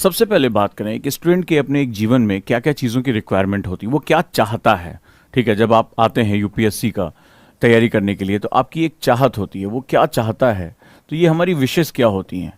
सबसे पहले बात करें कि स्टूडेंट के अपने एक जीवन में क्या-क्या चीज़ों की रिक्वायरमेंट होती है, वो क्या चाहता है, ठीक है? जब आप आते हैं यूपीएससी का तैयारी करने के लिए तो आपकी एक चाहत होती है, वो क्या चाहता है? तो ये हमारी विशेज़ क्या होती हैं,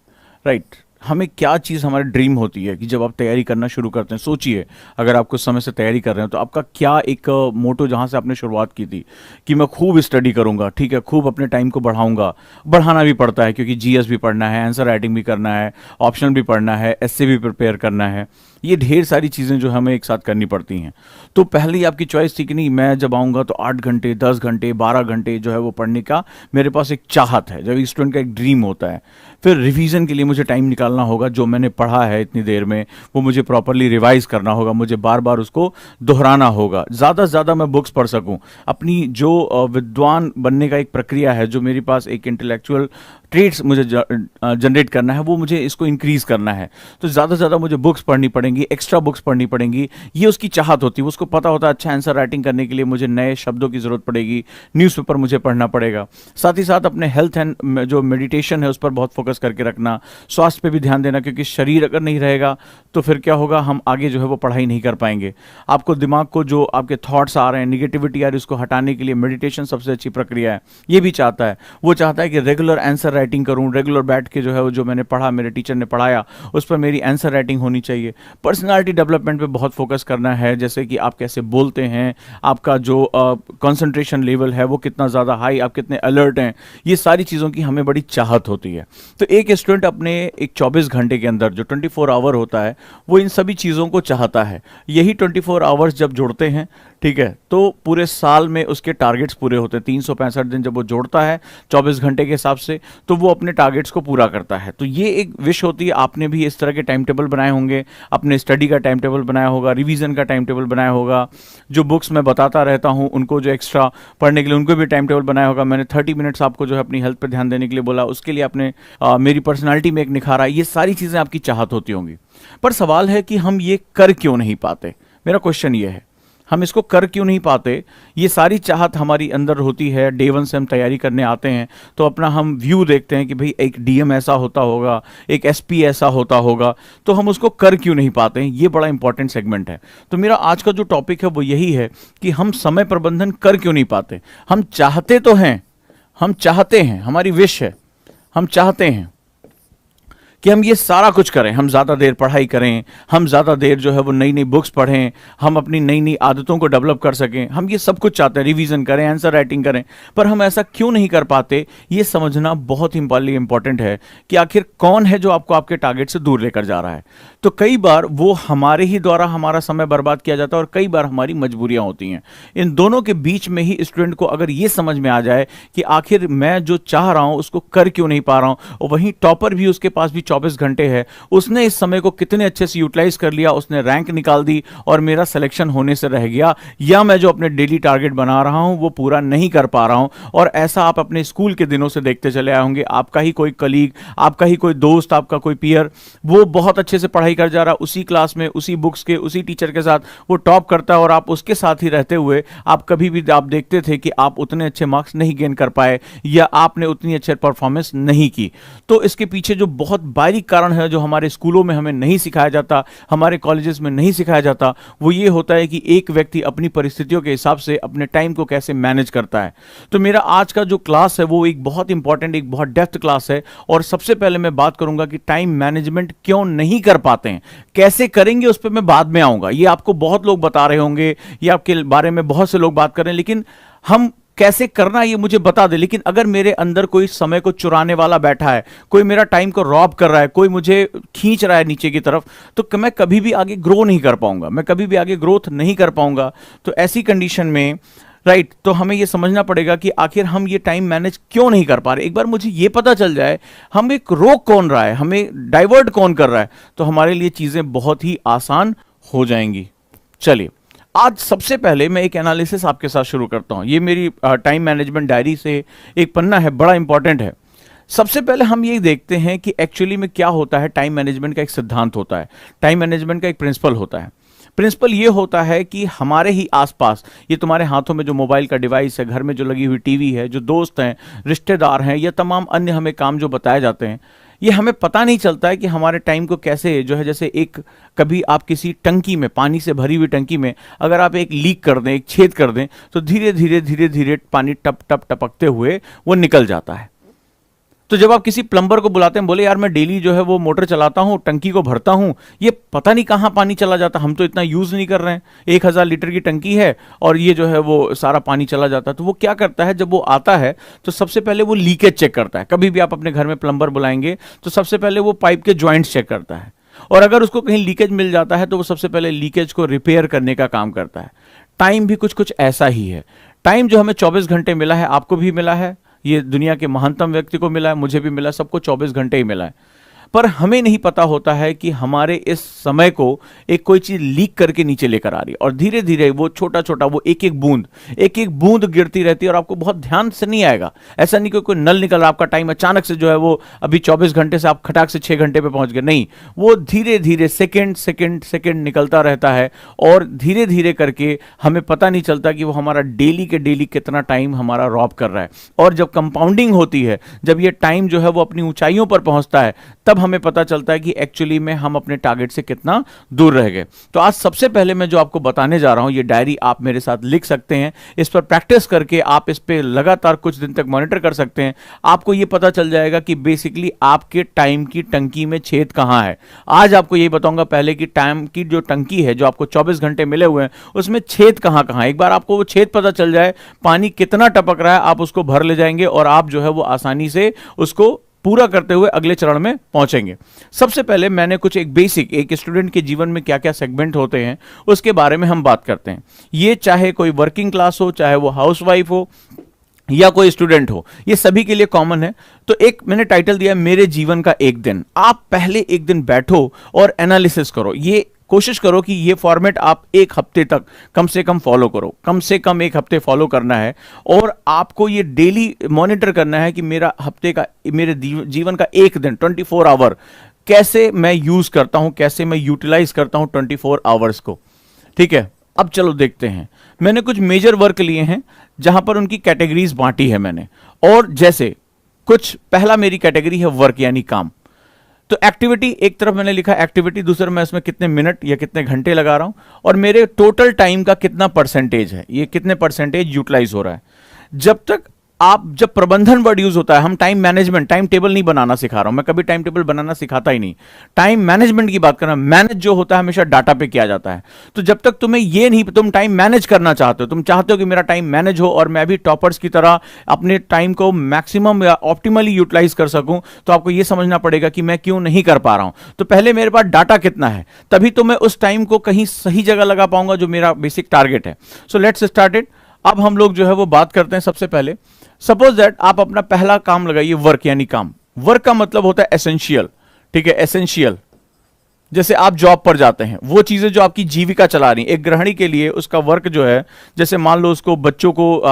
राइट? हमें क्या चीज़ हमारी ड्रीम होती है कि जब आप तैयारी करना शुरू करते हैं, सोचिए अगर आप कुछ समय से तैयारी कर रहे हैं तो आपका क्या एक मोटो जहाँ से आपने शुरुआत की थी कि मैं खूब स्टडी करूँगा, ठीक है? खूब अपने टाइम को बढ़ाऊँगा, बढ़ाना भी पड़ता है क्योंकि जीएस भी पढ़ना है, आंसर राइटिंग भी करना है, ऑप्शनल भी पढ़ना है, एस्से भी प्रिपेयर करना है। ये ढेर सारी चीज़ें जो हमें एक साथ करनी पड़ती हैं। तो पहले ही आपकी चॉइस थी कि नहीं मैं जब आऊँगा तो 8 घंटे, 10 घंटे, 12 घंटे जो है वो पढ़ने का मेरे पास एक चाहत है, जब एक स्टूडेंट का एक ड्रीम होता है। फिर रिवीजन के लिए मुझे टाइम निकालना होगा, जो मैंने पढ़ा है इतनी देर में वो मुझे प्रॉपर्ली रिवाइज करना होगा, मुझे बार बार उसको दोहराना होगा, ज़्यादा से ज़्यादा मैं बुक्स पढ़ सकूं। अपनी जो विद्वान बनने का एक प्रक्रिया है, जो मेरे पास एक इंटेलेक्चुअल ट्रेड्स मुझे जनरेट करना है, वो मुझे इसको इंक्रीज़ करना है। तो ज़्यादा से ज़्यादा मुझे बुक्स पढ़नी पड़ेंगी, एक्स्ट्रा बुक्स पढ़नी पड़ेंगी। ये उसकी चाहत होती है, उसको पता होता है अच्छा आंसर राइटिंग करने के लिए मुझे नए शब्दों की ज़रूरत पड़ेगी, न्यूज़पेपर मुझे पढ़ना पड़ेगा। साथ ही साथ अपने हेल्थ एंड जो मेडिटेशन है उस पर बहुत फोकस करके रखना, स्वास्थ्य पे भी ध्यान देना, क्योंकि शरीर अगर नहीं रहेगा तो फिर क्या होगा, हम आगे जो है वो पढ़ाई नहीं कर पाएंगे। आपको दिमाग को जो आपके थॉट्स आ रहे हैं, निगेटिविटी आ रही है, उसको हटाने के लिए मेडिटेशन सबसे अच्छी प्रक्रिया है। ये भी चाहता है, वो चाहता है कि रेगुलर आंसर राइटिंग करूं, रेगुलर बैठ के जो है वो जो मैंने पढ़ा, मेरे टीचर ने पढ़ाया, उस पर मेरी आंसर राइटिंग होनी चाहिए। पर्सनालिटी डेवलपमेंट पे बहुत फोकस करना है, जैसे कि आप कैसे बोलते हैं, आपका जो कंसंट्रेशन लेवल है वो कितना ज़्यादा हाई, आप कितने अलर्ट हैं, ये सारी चीज़ों की हमें बड़ी चाहत होती है। तो एक स्टूडेंट अपने एक 24 घंटे के अंदर जो 24 आवर होता है वो इन सभी चीज़ों को चाहता है। यही 24 आवर्स जब जोड़ते हैं, ठीक है, तो पूरे साल में उसके टारगेट्स पूरे होते हैं। 365 दिन जब वो जोड़ता है 24 घंटे के हिसाब से, तो वो अपने टारगेट्स को पूरा करता है। तो ये एक विश होती है। आपने भी इस तरह के टाइम टेबल बनाए होंगे, अपने स्टडी का टाइम टेबल बनाया होगा, रिवीजन का टाइम टेबल बनाया होगा, जो बुक्स मैं बताता रहता हूँ उनको जो एक्स्ट्रा पढ़ने के लिए उनको भी टाइम टेबल बनाया होगा। मैंने 30 मिनट्स आपको जो है अपनी हेल्थ पर ध्यान देने के लिए बोला, उसके लिए आपने मेरी पर्सनैलिटी में एक निखारा। ये सारी चीज़ें आपकी चाहत होती होंगी, पर सवाल है कि हम ये कर क्यों नहीं पाते। मेरा क्वेश्चन ये है, हम इसको कर क्यों नहीं पाते। ये सारी चाहत हमारी अंदर होती है, डे वन से हम तैयारी करने आते हैं तो अपना हम व्यू देखते हैं कि भाई एक डीएम ऐसा होता होगा, एक एसपी ऐसा होता होगा, तो हम उसको कर क्यों नहीं पाते हैं। ये बड़ा इंपॉर्टेंट सेगमेंट है। तो मेरा आज का जो टॉपिक है वो यही है कि हम समय प्रबंधन कर क्यों नहीं पाते। हम चाहते तो हैं, हम चाहते हैं, हमारी विश है, हम चाहते हैं कि हम ये सारा कुछ करें, हम ज़्यादा देर पढ़ाई करें, हम ज़्यादा देर जो है वो नई नई बुक्स पढ़ें, हम अपनी नई नई आदतों को डेवलप कर सकें, हम ये सब कुछ चाहते हैं, रिवीजन करें, आंसर राइटिंग करें, पर हम ऐसा क्यों नहीं कर पाते। ये समझना बहुत ही इंपॉर्टेंट है कि आखिर कौन है जो आपको आपके टारगेट से दूर लेकर जा रहा है। तो कई बार वो हमारे ही द्वारा हमारा समय बर्बाद किया जाता है और कई बार हमारी मजबूरियाँ होती हैं। इन दोनों के बीच में ही स्टूडेंट को अगर ये समझ में आ जाए कि आखिर मैं जो चाह रहा हूँ उसको कर क्यों नहीं पा रहा हूँ, और वहीं टॉपर भी उसके पास भी 24 घंटे है, उसने इस समय को कितने अच्छे से यूटिलाइज कर लिया, उसने रैंक निकाल दी और मेरा सिलेक्शन होने से रह गया, या मैं जो अपने डेली टारगेट बना रहा हूं वो पूरा नहीं कर पा रहा हूं। और ऐसा आप अपने स्कूल के दिनों से देखते चले आए होंगे। आपका ही कोई कलीग, आपका ही कोई दोस्त, आपका कोई पीयर, वो बहुत अच्छे से पढ़ाई कर जा रहा, उसी क्लास में, उसी बुक्स के, उसी टीचर के साथ वो टॉप करता है, और आप उसके साथ ही रहते हुए आप कभी भी आप देखते थे कि आप उतने अच्छे मार्क्स नहीं गेन कर पाए या आपने उतनी अच्छी परफॉर्मेंस नहीं की। तो इसके पीछे जो बहुत बारीक कारण है, जो हमारे स्कूलों में हमें नहीं सिखाया जाता, हमारे कॉलेजेस में नहीं सिखाया जाता, वो ये होता है कि एक व्यक्ति अपनी परिस्थितियों के हिसाब से अपने टाइम को कैसे मैनेज करता है। तो मेरा आज का जो क्लास है वो एक बहुत इंपॉर्टेंट, एक बहुत डेप्थ क्लास है, और सबसे पहले मैं बात करूंगा कि टाइम मैनेजमेंट क्यों नहीं कर पाते हैं, कैसे करेंगे उस पर मैं बाद में आऊंगा। ये आपको बहुत लोग बता रहे होंगे, ये आपके बारे में बहुत से लोग बात कर रहे हैं, लेकिन हम कैसे करना ये मुझे बता दे। लेकिन अगर मेरे अंदर कोई समय को चुराने वाला बैठा है, कोई मेरा टाइम को रॉब कर रहा है, कोई मुझे खींच रहा है नीचे की तरफ, तो मैं कभी भी आगे ग्रो नहीं कर पाऊंगा, मैं कभी भी आगे ग्रोथ नहीं कर पाऊंगा। तो ऐसी कंडीशन में राइट, तो हमें यह समझना पड़ेगा कि आखिर हम ये टाइम मैनेज क्यों नहीं कर पा रहे। एक बार मुझे ये पता चल जाए हम एक रोक कौन रहा है, हमें डाइवर्ट कौन कर रहा है, तो हमारे लिए चीजें बहुत ही आसान हो जाएंगी। चलिए, आज सबसे पहले मैं एक एनालिसिस आपके साथ शुरू करता हूं। ये मेरी टाइम मैनेजमेंट डायरी से एक पन्ना है, बड़ा इंपॉर्टेंट है। सबसे पहले हम ये देखते हैं कि एक्चुअली में क्या होता है। टाइम मैनेजमेंट का एक सिद्धांत होता है, टाइम मैनेजमेंट का एक प्रिंसिपल होता है। प्रिंसिपल ये होता है कि हमारे ही आसपास, ये तुम्हारे हाथों में जो मोबाइल का डिवाइस है, घर में जो लगी हुई टीवी है, जो दोस्त हैं, रिश्तेदार हैं, या तमाम अन्य हमें काम जो बताए जाते हैं, ये हमें पता नहीं चलता है कि हमारे टाइम को कैसे जो है, जैसे एक कभी आप किसी टंकी में, पानी से भरी हुई टंकी में अगर आप एक लीक कर दें, एक छेद कर दें, तो धीरे धीरे धीरे धीरे पानी टप टप टपकते हुए वो निकल जाता है। तो जब आप किसी प्लम्बर को बुलाते हैं, बोले यार मैं डेली जो है वो मोटर चलाता हूँ, टंकी को भरता हूँ, ये पता नहीं कहाँ पानी चला जाता, हम तो इतना यूज़ नहीं कर रहे हैं, 1000 लीटर की टंकी है और ये जो है वो सारा पानी चला जाता है। तो वो क्या करता है, जब वो आता है तो सबसे पहले वो लीकेज चेक करता है। कभी भी आप अपने घर में प्लम्बर बुलाएंगे तो सबसे पहले वो पाइप के जॉइंट्स चेक करता है, और अगर उसको कहीं लीकेज मिल जाता है तो वो सबसे पहले लीकेज को रिपेयर करने का काम करता है। टाइम भी कुछ कुछ ऐसा ही है। टाइम जो हमें 24 घंटे मिला है, आपको भी मिला है, ये दुनिया के महानतम व्यक्ति को मिला है, मुझे भी मिला है, सबको 24 घंटे ही मिला है। पर हमें नहीं पता होता है कि हमारे इस समय को एक कोई चीज लीक करके नीचे लेकर आ रही है, और धीरे धीरे वो छोटा छोटा वो एक एक बूंद गिरती रहती है, और आपको बहुत ध्यान से नहीं आएगा। ऐसा नहीं कि कोई नल निकल रहा, आपका टाइम अचानक से जो है वो अभी 24 घंटे से आप खटाक से 6 घंटे पे पहुंच गए, नहीं, वो धीरे धीरे सेकेंड सेकेंड सेकेंड निकलता रहता है, और धीरे धीरे करके हमें पता नहीं चलता कि वो हमारा डेली के डेली कितना टाइम हमारा रॉब कर रहा है। और जब कंपाउंडिंग होती है, जब ये टाइम जो है वो अपनी ऊंचाइयों पर पहुंचता है, तब हमें पता चलता है कि एक्चुअली में हम अपने टारगेट से कितना दूर रह गए। तो आज सबसे पहले मैं जो आपको बताने जा रहा हूं, ये डायरी आप मेरे साथ लिख सकते हैं, इस पर प्रैक्टिस करके आप इस पे लगातार कुछ दिन तक मॉनिटर कर सकते हैं। आपको ये पता चल जाएगा कि बेसिकली आपके टाइम की टंकी में छेद कहां है। आज आपको यही बताऊंगा पहले कि टाइम की जो टंकी है, जो आपको 24 घंटे मिले हुए हैं, उसमें छेद कहां कहां है। एक बार आपको वो छेद पता चल जाए, पानी कितना टपक रहा है, आप उसको भर ले जाएंगे और आप जो है वो आसानी से उसको पूरा करते हुए अगले चरण में पहुंचेंगे। सबसे पहले मैंने कुछ एक बेसिक, एक स्टूडेंट के जीवन में क्या क्या सेगमेंट होते हैं उसके बारे में हम बात करते हैं। ये चाहे कोई वर्किंग क्लास हो, चाहे वो हाउसवाइफ हो या कोई स्टूडेंट हो, ये सभी के लिए कॉमन है। तो एक मैंने टाइटल दिया है, मेरे जीवन का एक दिन। आप पहले एक दिन बैठो और एनालिसिस करो। ये कोशिश करो कि ये फॉर्मेट आप एक हफ्ते तक कम से कम फॉलो करो, कम से कम एक हफ्ते फॉलो करना है, और आपको ये डेली मॉनिटर करना है कि मेरा हफ्ते का, मेरे जीवन का एक दिन 24 आवर कैसे मैं यूज करता हूं, कैसे मैं यूटिलाइज करता हूं 24 आवर्स को। ठीक है, अब चलो देखते हैं। मैंने कुछ मेजर वर्क लिए हैं जहां पर उनकी कैटेगरीज बांटी है मैंने, और जैसे कुछ, पहला मेरी कैटेगरी है वर्क यानी काम। तो एक्टिविटी एक तरफ मैंने लिखा एक्टिविटी, दूसरा मैं इसमें कितने मिनट या कितने घंटे लगा रहा हूं, और मेरे टोटल टाइम का कितना परसेंटेज है, ये कितने परसेंटेज यूटिलाइज हो रहा है। जब प्रबंधन वर्ड यूज होता है, हम टाइम मैनेजमेंट, टाइम टेबल नहीं बनाना सिखा रहा हूं मैं, कभी टाइम टेबल बनाना सिखाता ही नहीं, टाइम मैनेजमेंट की बात कर रहा हूं। मैनेज जो होता है हमेशा डाटा पे किया जाता है। तो जब तक तुम्हें ये नहीं, तुम टाइम मैनेज करना चाहते हो, तुम चाहते हो कि मेरा टाइम मैनेज हो और मैं भी टॉपर्स की तरह अपने टाइम को मैक्सिमम या ऑप्टिमली यूटिलाइज कर सकूं, तो आपको यह समझना पड़ेगा कि मैं क्यों नहीं कर पा रहा हूं। तो पहले मेरे पास डाटा कितना है, तभी तो मैं उस टाइम को कहीं सही जगह लगा पाऊंगा जो मेरा बेसिक टारगेट है। So let's start it. अब हम लोग जो है वो बात करते हैं। सबसे पहले सपोज दैट आप अपना पहला काम लगाइए वर्क यानी काम। वर्क का मतलब होता है एसेंशियल। ठीक है, एसेंशियल, जैसे आप जॉब पर जाते हैं, वो चीजें जो आपकी जीविका चला रही हैं। एक गृहिणी के लिए उसका वर्क जो है, जैसे मान लो उसको बच्चों को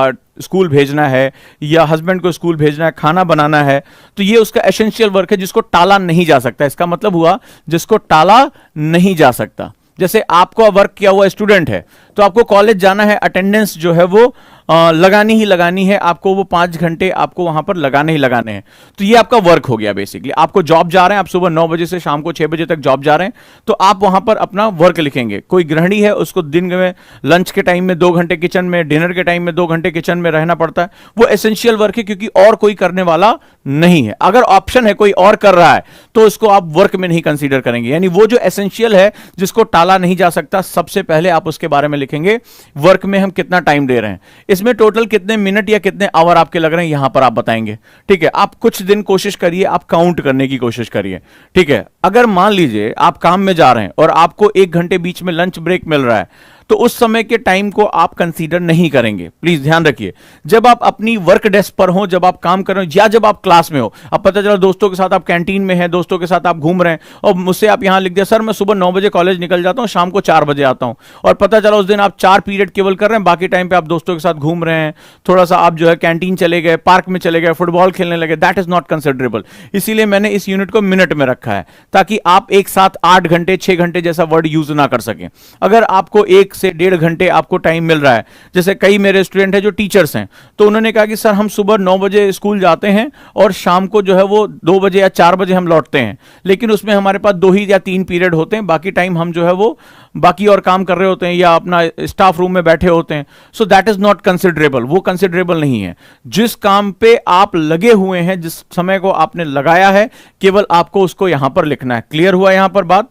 स्कूल भेजना है या हस्बैंड को स्कूल भेजना है, खाना बनाना है, तो ये उसका एसेंशियल वर्क है जिसको टाला नहीं जा सकता। इसका मतलब हुआ जिसको टाला नहीं जा सकता। जैसे आपको वर्क किया हुआ स्टूडेंट है, तो आपको कॉलेज जाना है, अटेंडेंस जो है वो लगानी ही लगानी है, आपको वो 5 घंटे आपको वहां पर लगाने ही लगाने हैं। तो ये आपका वर्क हो गया बेसिकली। आपको जॉब जा रहे हैं, आप सुबह 9 बजे से शाम को 6 बजे तक जॉब जा रहे हैं, तो आप वहां पर अपना वर्क लिखेंगे। कोई गृहिणी है, उसको दिन में लंच के टाइम में 2 घंटे किचन में, डिनर के टाइम में 2 घंटे किचन में रहना पड़ता है। वो एसेंशियल वर्क है क्योंकि और कोई करने वाला नहीं है। अगर ऑप्शन है कोई और कर रहा है तो उसको आप वर्क में नहीं कंसीडर करेंगे। यानी वो जो एसेंशियल है जिसको टाला नहीं जा सकता, सबसे पहले आप उसके बारे में लिखेंगे। वर्क में हम कितना टाइम दे रहे हैं, इसमें टोटल कितने मिनट या कितने आवर आपके लग रहे हैं, यहां पर आप बताएंगे। ठीक है, आप कुछ दिन कोशिश करिए, आप काउंट करने की कोशिश करिए। ठीक है, अगर मान लीजिए आप काम में जा रहे हैं और आपको 1 घंटे बीच में लंच ब्रेक मिल रहा है, तो उस समय के टाइम को आप कंसीडर नहीं करेंगे। प्लीज ध्यान रखिए, जब आप अपनी वर्क डेस्क पर हो, जब आप काम कर रहे हो, या जब आप क्लास में हो, अब पता चला दोस्तों के साथ आप कैंटीन में हैं, दोस्तों के साथ आप घूम रहे हैं, और मुझसे आप यहां लिख दिया सर मैं सुबह 9 बजे कॉलेज निकल जाता हूं, शाम को 4 बजे आता हूं, और पता चला उस दिन आप 4 पीरियड केवल कर रहे हैं, बाकी टाइम पे आप दोस्तों के साथ घूम रहे हैं, थोड़ा सा आप जो है कैंटीन चले गए, पार्क में चले गए, फुटबॉल खेलने लगे, दैट इज नॉट कंसिडरेबल। इसीलिए मैंने इस यूनिट को मिनट में रखा है, ताकि आप एक साथ 8 घंटे 6 घंटे जैसा वर्ड यूज ना कर सकें। अगर आपको एक से 1.5 घंटे आपको टाइम मिल रहा है, जैसे कई मेरे स्टूडेंट हैं जो टीचर्स हैं, तो उन्होंने कहा कि सर हम सुबह 9 बजे स्कूल जाते हैं और शाम को जो है वो 2 बजे या 4 बजे हम लौटते हैं, लेकिन उसमें हमारे पास 2 ही या 3 पीरियड होते हैं, बाकी टाइम हम जो है वो बाकी और काम कर रहे होते हैं या अपना स्टाफ रूम में बैठे होते हैं। So that is not considerable, वो कंसिडरेबल नहीं है। जिस काम पे आप लगे हुए हैं, जिस समय को आपने लगाया है, केवल आपको उसको यहां पर लिखना है। क्लियर हुआ यहां पर बात?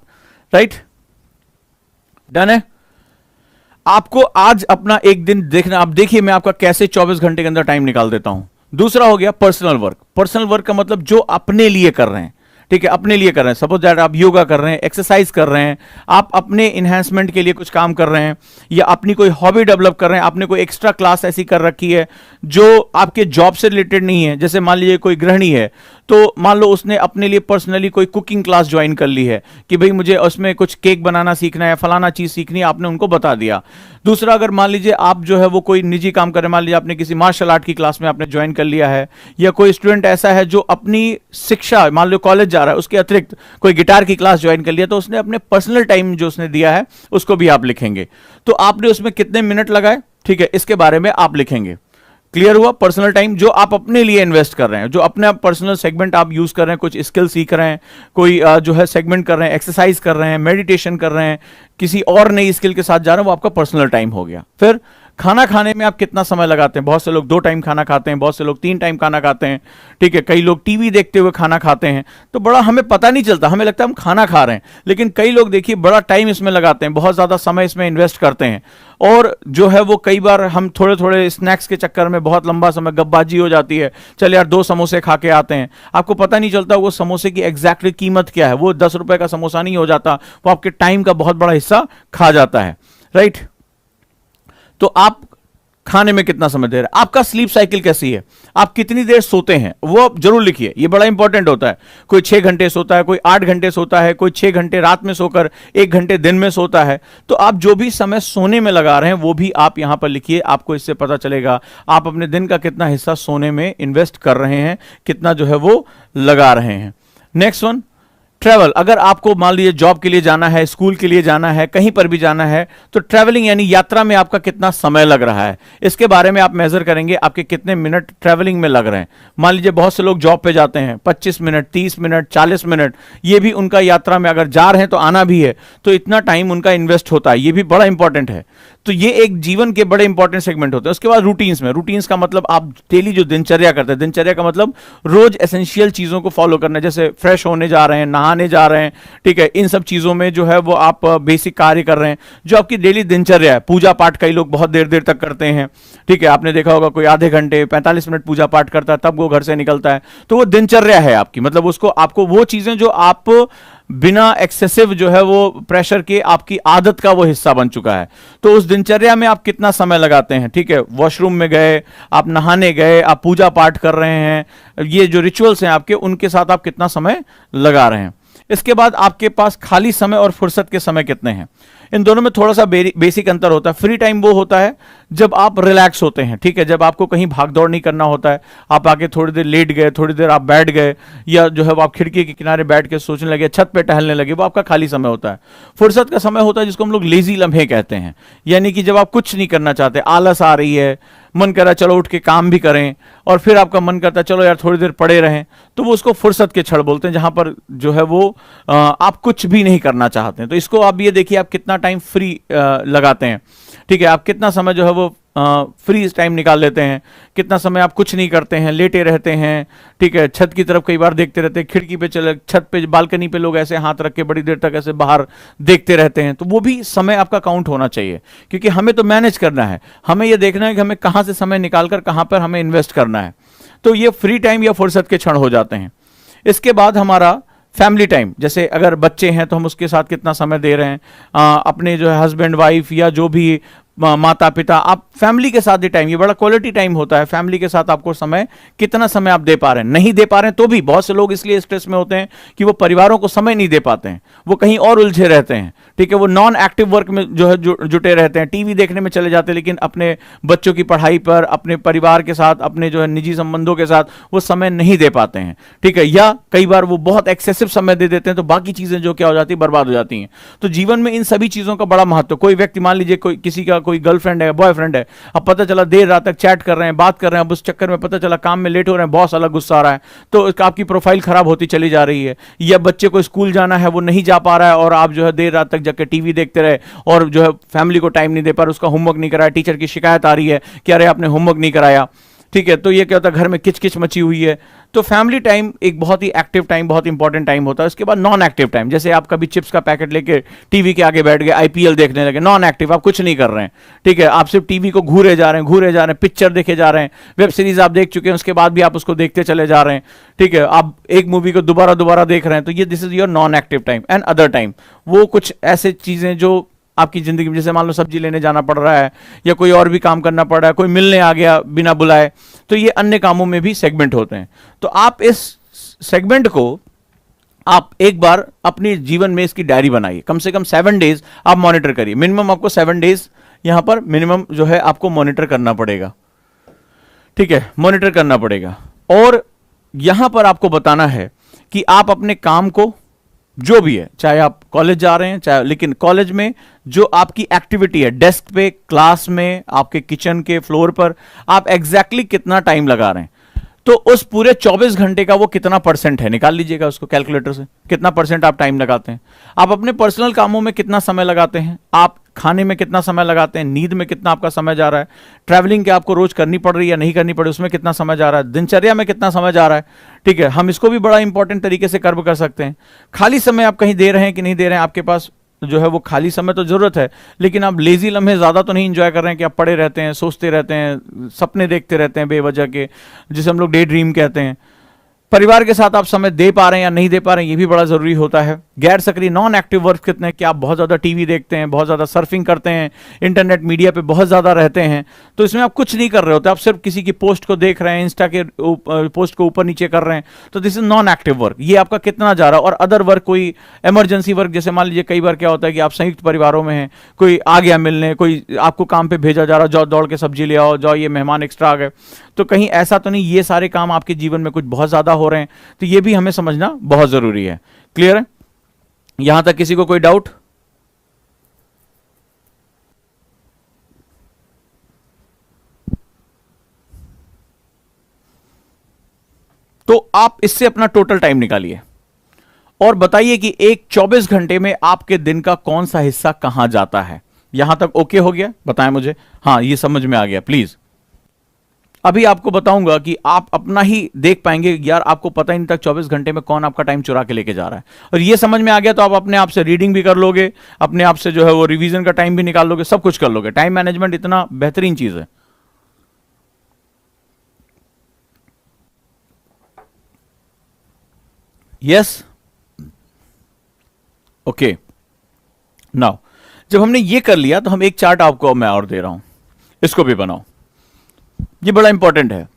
राइट, डन है। आपको आज अपना एक दिन देखना, आप देखिए मैं आपका कैसे 24 घंटे के अंदर टाइम निकाल देता हूं। दूसरा हो गया पर्सनल वर्क। पर्सनल वर्क का मतलब जो अपने लिए कर रहे हैं, ठीक है, अपने लिए कर रहे हैं। सपोज दैट आप योगा कर रहे हैं, एक्सरसाइज कर रहे हैं, आप अपने इन्हेंसमेंट के लिए कुछ काम कर रहे हैं, या अपनी कोई हॉबी डेवलप कर रहे हैं, आपने कोई एक्स्ट्रा क्लास ऐसी कर रखी है जो आपके जॉब से रिलेटेड नहीं है। जैसे मान लीजिए कोई गृहिणी है, तो मान लो उसने अपने लिए पर्सनली कोई कुकिंग क्लास ज्वाइन कर ली है कि भाई मुझे उसमें कुछ केक बनाना सीखना है, फलाना चीज सीखनी है, आपने उनको बता दिया। दूसरा, अगर मान लीजिए आप जो है वो कोई निजी काम कर रहे हैं, मान लीजिए आपने किसी मार्शल आर्ट की क्लास में आपने ज्वाइन कर लिया है, या कोई स्टूडेंट ऐसा है जो अपनी शिक्षा, मान लो कॉलेज जा रहा है, उसके अतिरिक्त कोई गिटार की क्लास ज्वाइन कर लिया, तो उसने अपने पर्सनल टाइम जो उसने दिया है उसको भी आप लिखेंगे। तो आपने उसमें कितने मिनट लगाए, ठीक है, इसके बारे में आप लिखेंगे। क्लियर हुआ? पर्सनल टाइम जो आप अपने लिए इन्वेस्ट कर रहे हैं, जो अपने पर्सनल सेगमेंट आप यूज कर रहे हैं, कुछ स्किल सीख रहे हैं, कोई जो है सेगमेंट कर रहे हैं, एक्सरसाइज कर रहे हैं, मेडिटेशन कर रहे हैं, किसी और नई स्किल के साथ जा रहे हैं, वो आपका पर्सनल टाइम हो गया। फिर खाना खाने में आप कितना समय लगाते हैं? बहुत से लोग 2 टाइम खाना खाते हैं, बहुत से लोग 3 टाइम खाना खाते हैं, ठीक है, कई लोग टीवी देखते हुए खाना खाते हैं, तो बड़ा हमें पता नहीं चलता, हमें लगता है हम खाना खा रहे हैं, लेकिन कई लोग देखिए बड़ा टाइम इसमें लगाते हैं, बहुत ज्यादा समय इसमें इन्वेस्ट करते हैं, और जो है वो कई बार हम थोड़े थोड़े स्नैक्स के चक्कर में बहुत लंबा समय गप्पबाजी हो जाती है। चल यार 2 समोसे खा के आते हैं, आपको पता नहीं चलता वो समोसे की एग्जैक्टली कीमत क्या है, वो 10 रुपए का समोसा नहीं हो जाता, वो आपके टाइम का बहुत बड़ा हिस्सा खा जाता है। राइट, तो आप खाने में कितना समय दे रहे हैं, आपका स्लीप साइकिल कैसी है, आप कितनी देर सोते हैं, वो आप जरूर लिखिए, ये बड़ा इंपॉर्टेंट होता है। कोई 6 घंटे सोता है, कोई 8 घंटे सोता है, कोई 6 घंटे रात में सोकर 1 घंटे दिन में सोता है, तो आप जो भी समय सोने में लगा रहे हैं वो भी आप यहां पर लिखिए। आपको इससे पता चलेगा आप अपने दिन का कितना हिस्सा सोने में इन्वेस्ट कर रहे हैं, कितना जो है वो लगा रहे हैं। Next one, travel. अगर आपको मान लीजिए जॉब के लिए जाना है, स्कूल के लिए जाना है, कहीं पर भी जाना है, तो ट्रैवलिंग यानी यात्रा में आपका कितना समय लग रहा है, इसके बारे में आप मेजर करेंगे, आपके कितने मिनट ट्रैवलिंग में लग रहे हैं। मान लीजिए बहुत से लोग जॉब पे जाते हैं, 25 मिनट, 30 मिनट, 40 मिनट, ये भी उनका यात्रा में, अगर जा रहे हैं तो आना भी है, तो इतना टाइम उनका इन्वेस्ट होता है, ये भी बड़ा इंपॉर्टेंट है। तो ये एक जीवन के बड़े इंपॉर्टेंट सेगमेंट होते हैं। उसके बाद रूटीन्स में, रूटीन्स का मतलब आप डेली जो दिनचर्या करते हैं, दिनचर्या का मतलब रोज एसेंशियल चीजों को फॉलो करना, जैसे फ्रेश होने जा रहे हैं, नहाने जा रहे हैं, ठीक है, इन सब चीजों में जो है वो आप बेसिक कार्य कर रहे हैं, जो आपकी डेली दिनचर्या है। पूजा पाठ कई लोग बहुत देर देर तक करते हैं, ठीक है, आपने देखा होगा कोई आधे घंटे 45 मिनट पूजा पाठ करता है, तब वो घर से निकलता है, तो वो दिनचर्या है आपकी, मतलब उसको आपको वो चीजें जो आप बिना एक्सेसिव जो है वो प्रेशर के आपकी आदत का वो हिस्सा बन चुका है, तो उस दिनचर्या में आप कितना समय लगाते हैं, ठीक है, वॉशरूम में गए, आप नहाने गए, आप पूजा पाठ कर रहे हैं, ये जो रिचुअल्स हैं आपके, उनके साथ आप कितना समय लगा रहे हैं। इसके बाद आपके पास खाली समय और फुर्सत के समय कितने हैं, इन दोनों में थोड़ा सा बेसिक अंतर होता है। फ्री टाइम वो होता है जब आप रिलैक्स होते हैं, ठीक है, जब आपको कहीं भाग दौड़ नहीं करना होता है, आप आके थोड़ी देर लेट गए, थोड़ी देर आप बैठ गए, या जो है वो आप खिड़की के किनारे बैठ के सोचने लगे, छत पे टहलने लगे, वो आपका खाली समय होता है। फुर्सत का समय होता है जिसको हम लोग लेजी लम्हे कहते हैं, यानी कि जब आप कुछ नहीं करना चाहते, आलस आ रही है, मन कर रहा है चलो उठ के काम भी करें, और फिर आपका मन करता है चलो यार थोड़ी देर पड़े रहें, तो वो उसको फुर्सत के क्षण बोलते हैं, जहां पर जो है वो आप कुछ भी नहीं करना चाहते हैं। तो इसको आप ये देखिए आप कितना टाइम फ्री लगाते हैं, ठीक है, आप कितना समय जो है वो फ्री टाइम निकाल लेते हैं, कितना समय आप कुछ नहीं करते हैं, लेटे रहते हैं, ठीक है, छत की तरफ कई बार देखते रहते हैं, खिड़की पे चले, छत पे बालकनी पे लोग ऐसे हाथ रख के बड़ी देर तक ऐसे बाहर देखते रहते हैं, तो वो भी समय आपका काउंट होना चाहिए, क्योंकि हमें तो मैनेज करना है, हमें ये देखना है कि हमें कहाँ से समय निकालकर कहाँ पर हमें इन्वेस्ट करना है। तो ये फ्री टाइम या फुर्सत के क्षण हो जाते हैं। इसके बाद हमारा फैमिली टाइम, जैसे अगर बच्चे हैं तो हम उसके साथ कितना समय दे रहे हैं, अपने जो है हस्बैंड वाइफ या जो भी माता पिता, आप फैमिली के साथ ही टाइम, ये बड़ा क्वालिटी टाइम होता है। फैमिली के साथ आपको समय, कितना समय आप दे पा रहे हैं, नहीं दे पा रहे हैं तो भी बहुत से लोग इसलिए स्ट्रेस में होते हैं कि वो परिवारों को समय नहीं दे पाते हैं, वो कहीं और उलझे रहते हैं, ठीक है, वो नॉन एक्टिव वर्क में जो है जुटे रहते हैं, टीवी देखने में चले जाते हैं, लेकिन अपने बच्चों की पढ़ाई पर, अपने परिवार के साथ, अपने जो है निजी संबंधों के साथ वो समय नहीं दे पाते हैं, ठीक है, या कई बार वो बहुत एक्सेसिव समय दे देते हैं, तो बाकी चीजें जो क्या हो जाती है, बर्बाद हो जाती हैं। तो जीवन में इन सभी चीजों का बड़ा महत्व। कोई व्यक्ति, मान लीजिए कोई किसी का कोई गर्लफ्रेंड है, बॉयफ्रेंड है, अब पता चला देर रात तक चैट कर रहे हैं, बात कर रहे हैं, अब उस चक्कर में पता चला काम में लेट हो रहे हैं, बॉस अलग गुस्सा आ रहा है, तो आपकी प्रोफाइल खराब होती चली जा रही है। या बच्चे को स्कूल जाना है, वो नहीं जा पा रहा है, और आप जो है देर रात तक जाकर टीवी देखते रहे और जो है फैमिली को टाइम नहीं दे पा रहे, उसका होमवर्क नहीं कराया, टीचर की शिकायत आ रही है कि अरे आपने होमवर्क नहीं कराया, ठीक है, तो ये क्या होता है, घर में किचकिच मची हुई है। तो फैमिली टाइम एक बहुत ही एक्टिव टाइम, बहुत इंपॉर्टेंट टाइम होता है। उसके बाद नॉन एक्टिव टाइम, जैसे आप कभी चिप्स का पैकेट लेके टीवी के आगे बैठ गए, आईपीएल देखने लगे, नॉन एक्टिव, आप कुछ नहीं कर रहे हैं, ठीक है, आप सिर्फ टीवी को घूरे जा रहे हैं, घूरे जा रहे हैं, पिक्चर देखे जा रहे हैं, वेब सीरीज आप देख चुके हैं, उसके बाद भी आप उसको देखते चले जा रहे हैं, ठीक है, आप एक मूवी को दोबारा दोबारा देख रहे हैं, तो ये this is your non active time. And other time, वो कुछ ऐसे चीजें जो आपकी जिंदगी में, जैसे मान लो सब्जी लेने जाना पड़ रहा है, या कोई और भी काम करना पड़ रहा है, कोई मिलने आ गया बिना बुलाए, तो ये अन्य कामों में भी सेगमेंट होते हैं। तो आप इस सेगमेंट को आप एक बार अपने जीवन में इसकी डायरी बनाइए, कम से कम 7 डेज आप मॉनिटर करिए। मिनिमम आपको 7 डेज यहां पर मिनिमम जो है आपको मॉनिटर करना पड़ेगा, ठीक है, मॉनिटर करना पड़ेगा। और यहां पर आपको बताना है कि आप अपने काम को, जो भी है, चाहे आप कॉलेज जा रहे हैं, चाहे, लेकिन कॉलेज में जो आपकी एक्टिविटी है, डेस्क पे, क्लास में, आपके किचन के फ्लोर पर, आप एग्जैक्टली कितना टाइम लगा रहे हैं, तो उस पूरे 24 घंटे का वो कितना परसेंट है, निकाल लीजिएगा उसको कैलकुलेटर से, कितना परसेंट आप टाइम लगाते हैं। आप अपने पर्सनल कामों में कितना समय लगाते हैं, आप खाने में कितना समय लगाते हैं, नींद में कितना आपका समय जा रहा है, ट्रैवलिंग क्या आपको रोज करनी पड़ रही है या नहीं करनी पड़ रही, उसमें कितना समय जा रहा है, दिनचर्या में कितना समय जा रहा है, ठीक है, हम इसको भी बड़ा इंपॉर्टेंट तरीके से कर्व कर सकते हैं। खाली समय आप कहीं दे रहे हैं कि नहीं दे रहे हैं, आपके पास जो है वो खाली समय तो जरूरत है, लेकिन आप लेजी लम्हे ज्यादा तो नहीं एंजॉय कर रहे हैं कि आप पड़े रहते हैं, सोचते रहते हैं, सपने देखते रहते हैं बेवजह के, जिसे हम लोग डे ड्रीम कहते हैं। परिवार के साथ आप समय दे पा रहे हैं या नहीं दे पा रहे हैं, ये भी बड़ा जरूरी होता है। गैर सक्रिय नॉन एक्टिव वर्क कितने, कि आप बहुत ज्यादा टीवी देखते हैं, बहुत ज्यादा सर्फिंग करते हैं, इंटरनेट मीडिया पे बहुत ज्यादा रहते हैं, तो इसमें आप कुछ नहीं कर रहे होते, आप सिर्फ किसी की पोस्ट को देख रहे हैं, इंस्टा के पोस्ट को ऊपर नीचे कर रहे हैं, तो this is non active work, ये आपका कितना जा रहा है। और अदर वर्क, कोई इमरजेंसी वर्क, जैसे मान लीजिए कई बार क्या होता है कि आप संयुक्त परिवारों में हैं, कोई आ गया मिलने, कोई आपको काम पे भेजा जा रहा, जाओ दौड़ के सब्जी ले आओ, जाओ ये मेहमान एक्स्ट्रा आ गए, तो कहीं ऐसा तो नहीं ये सारे काम आपके जीवन में कुछ बहुत ज्यादा हो रहे हैं, तो ये भी हमें समझना बहुत जरूरी है। क्लियर है यहां तक, किसी को कोई डाउट? तो आप इससे अपना टोटल टाइम निकालिए और बताइए कि एक 24 घंटे में आपके दिन का कौन सा हिस्सा कहां जाता है। यहां तक ओके हो गया? बताएं मुझे, हाँ ये समझ में आ गया प्लीज। अभी आपको बताऊंगा कि आप अपना ही देख पाएंगे, यार आपको पता ही नहीं तक 24 घंटे में कौन आपका टाइम चुरा के लेके जा रहा है। और ये समझ में आ गया तो आप अपने आप से रीडिंग भी कर लोगे, अपने आप से जो है वो रिवीजन का टाइम भी निकाल लोगे, सब कुछ कर लोगे। टाइम मैनेजमेंट इतना बेहतरीन चीज है। Yes, okay. नाउ जब हमने ये कर लिया तो हम एक चार्ट आपको मैं और दे रहा हूं, इसको भी बनाओ, ये बड़ा इंपॉर्टेंट है।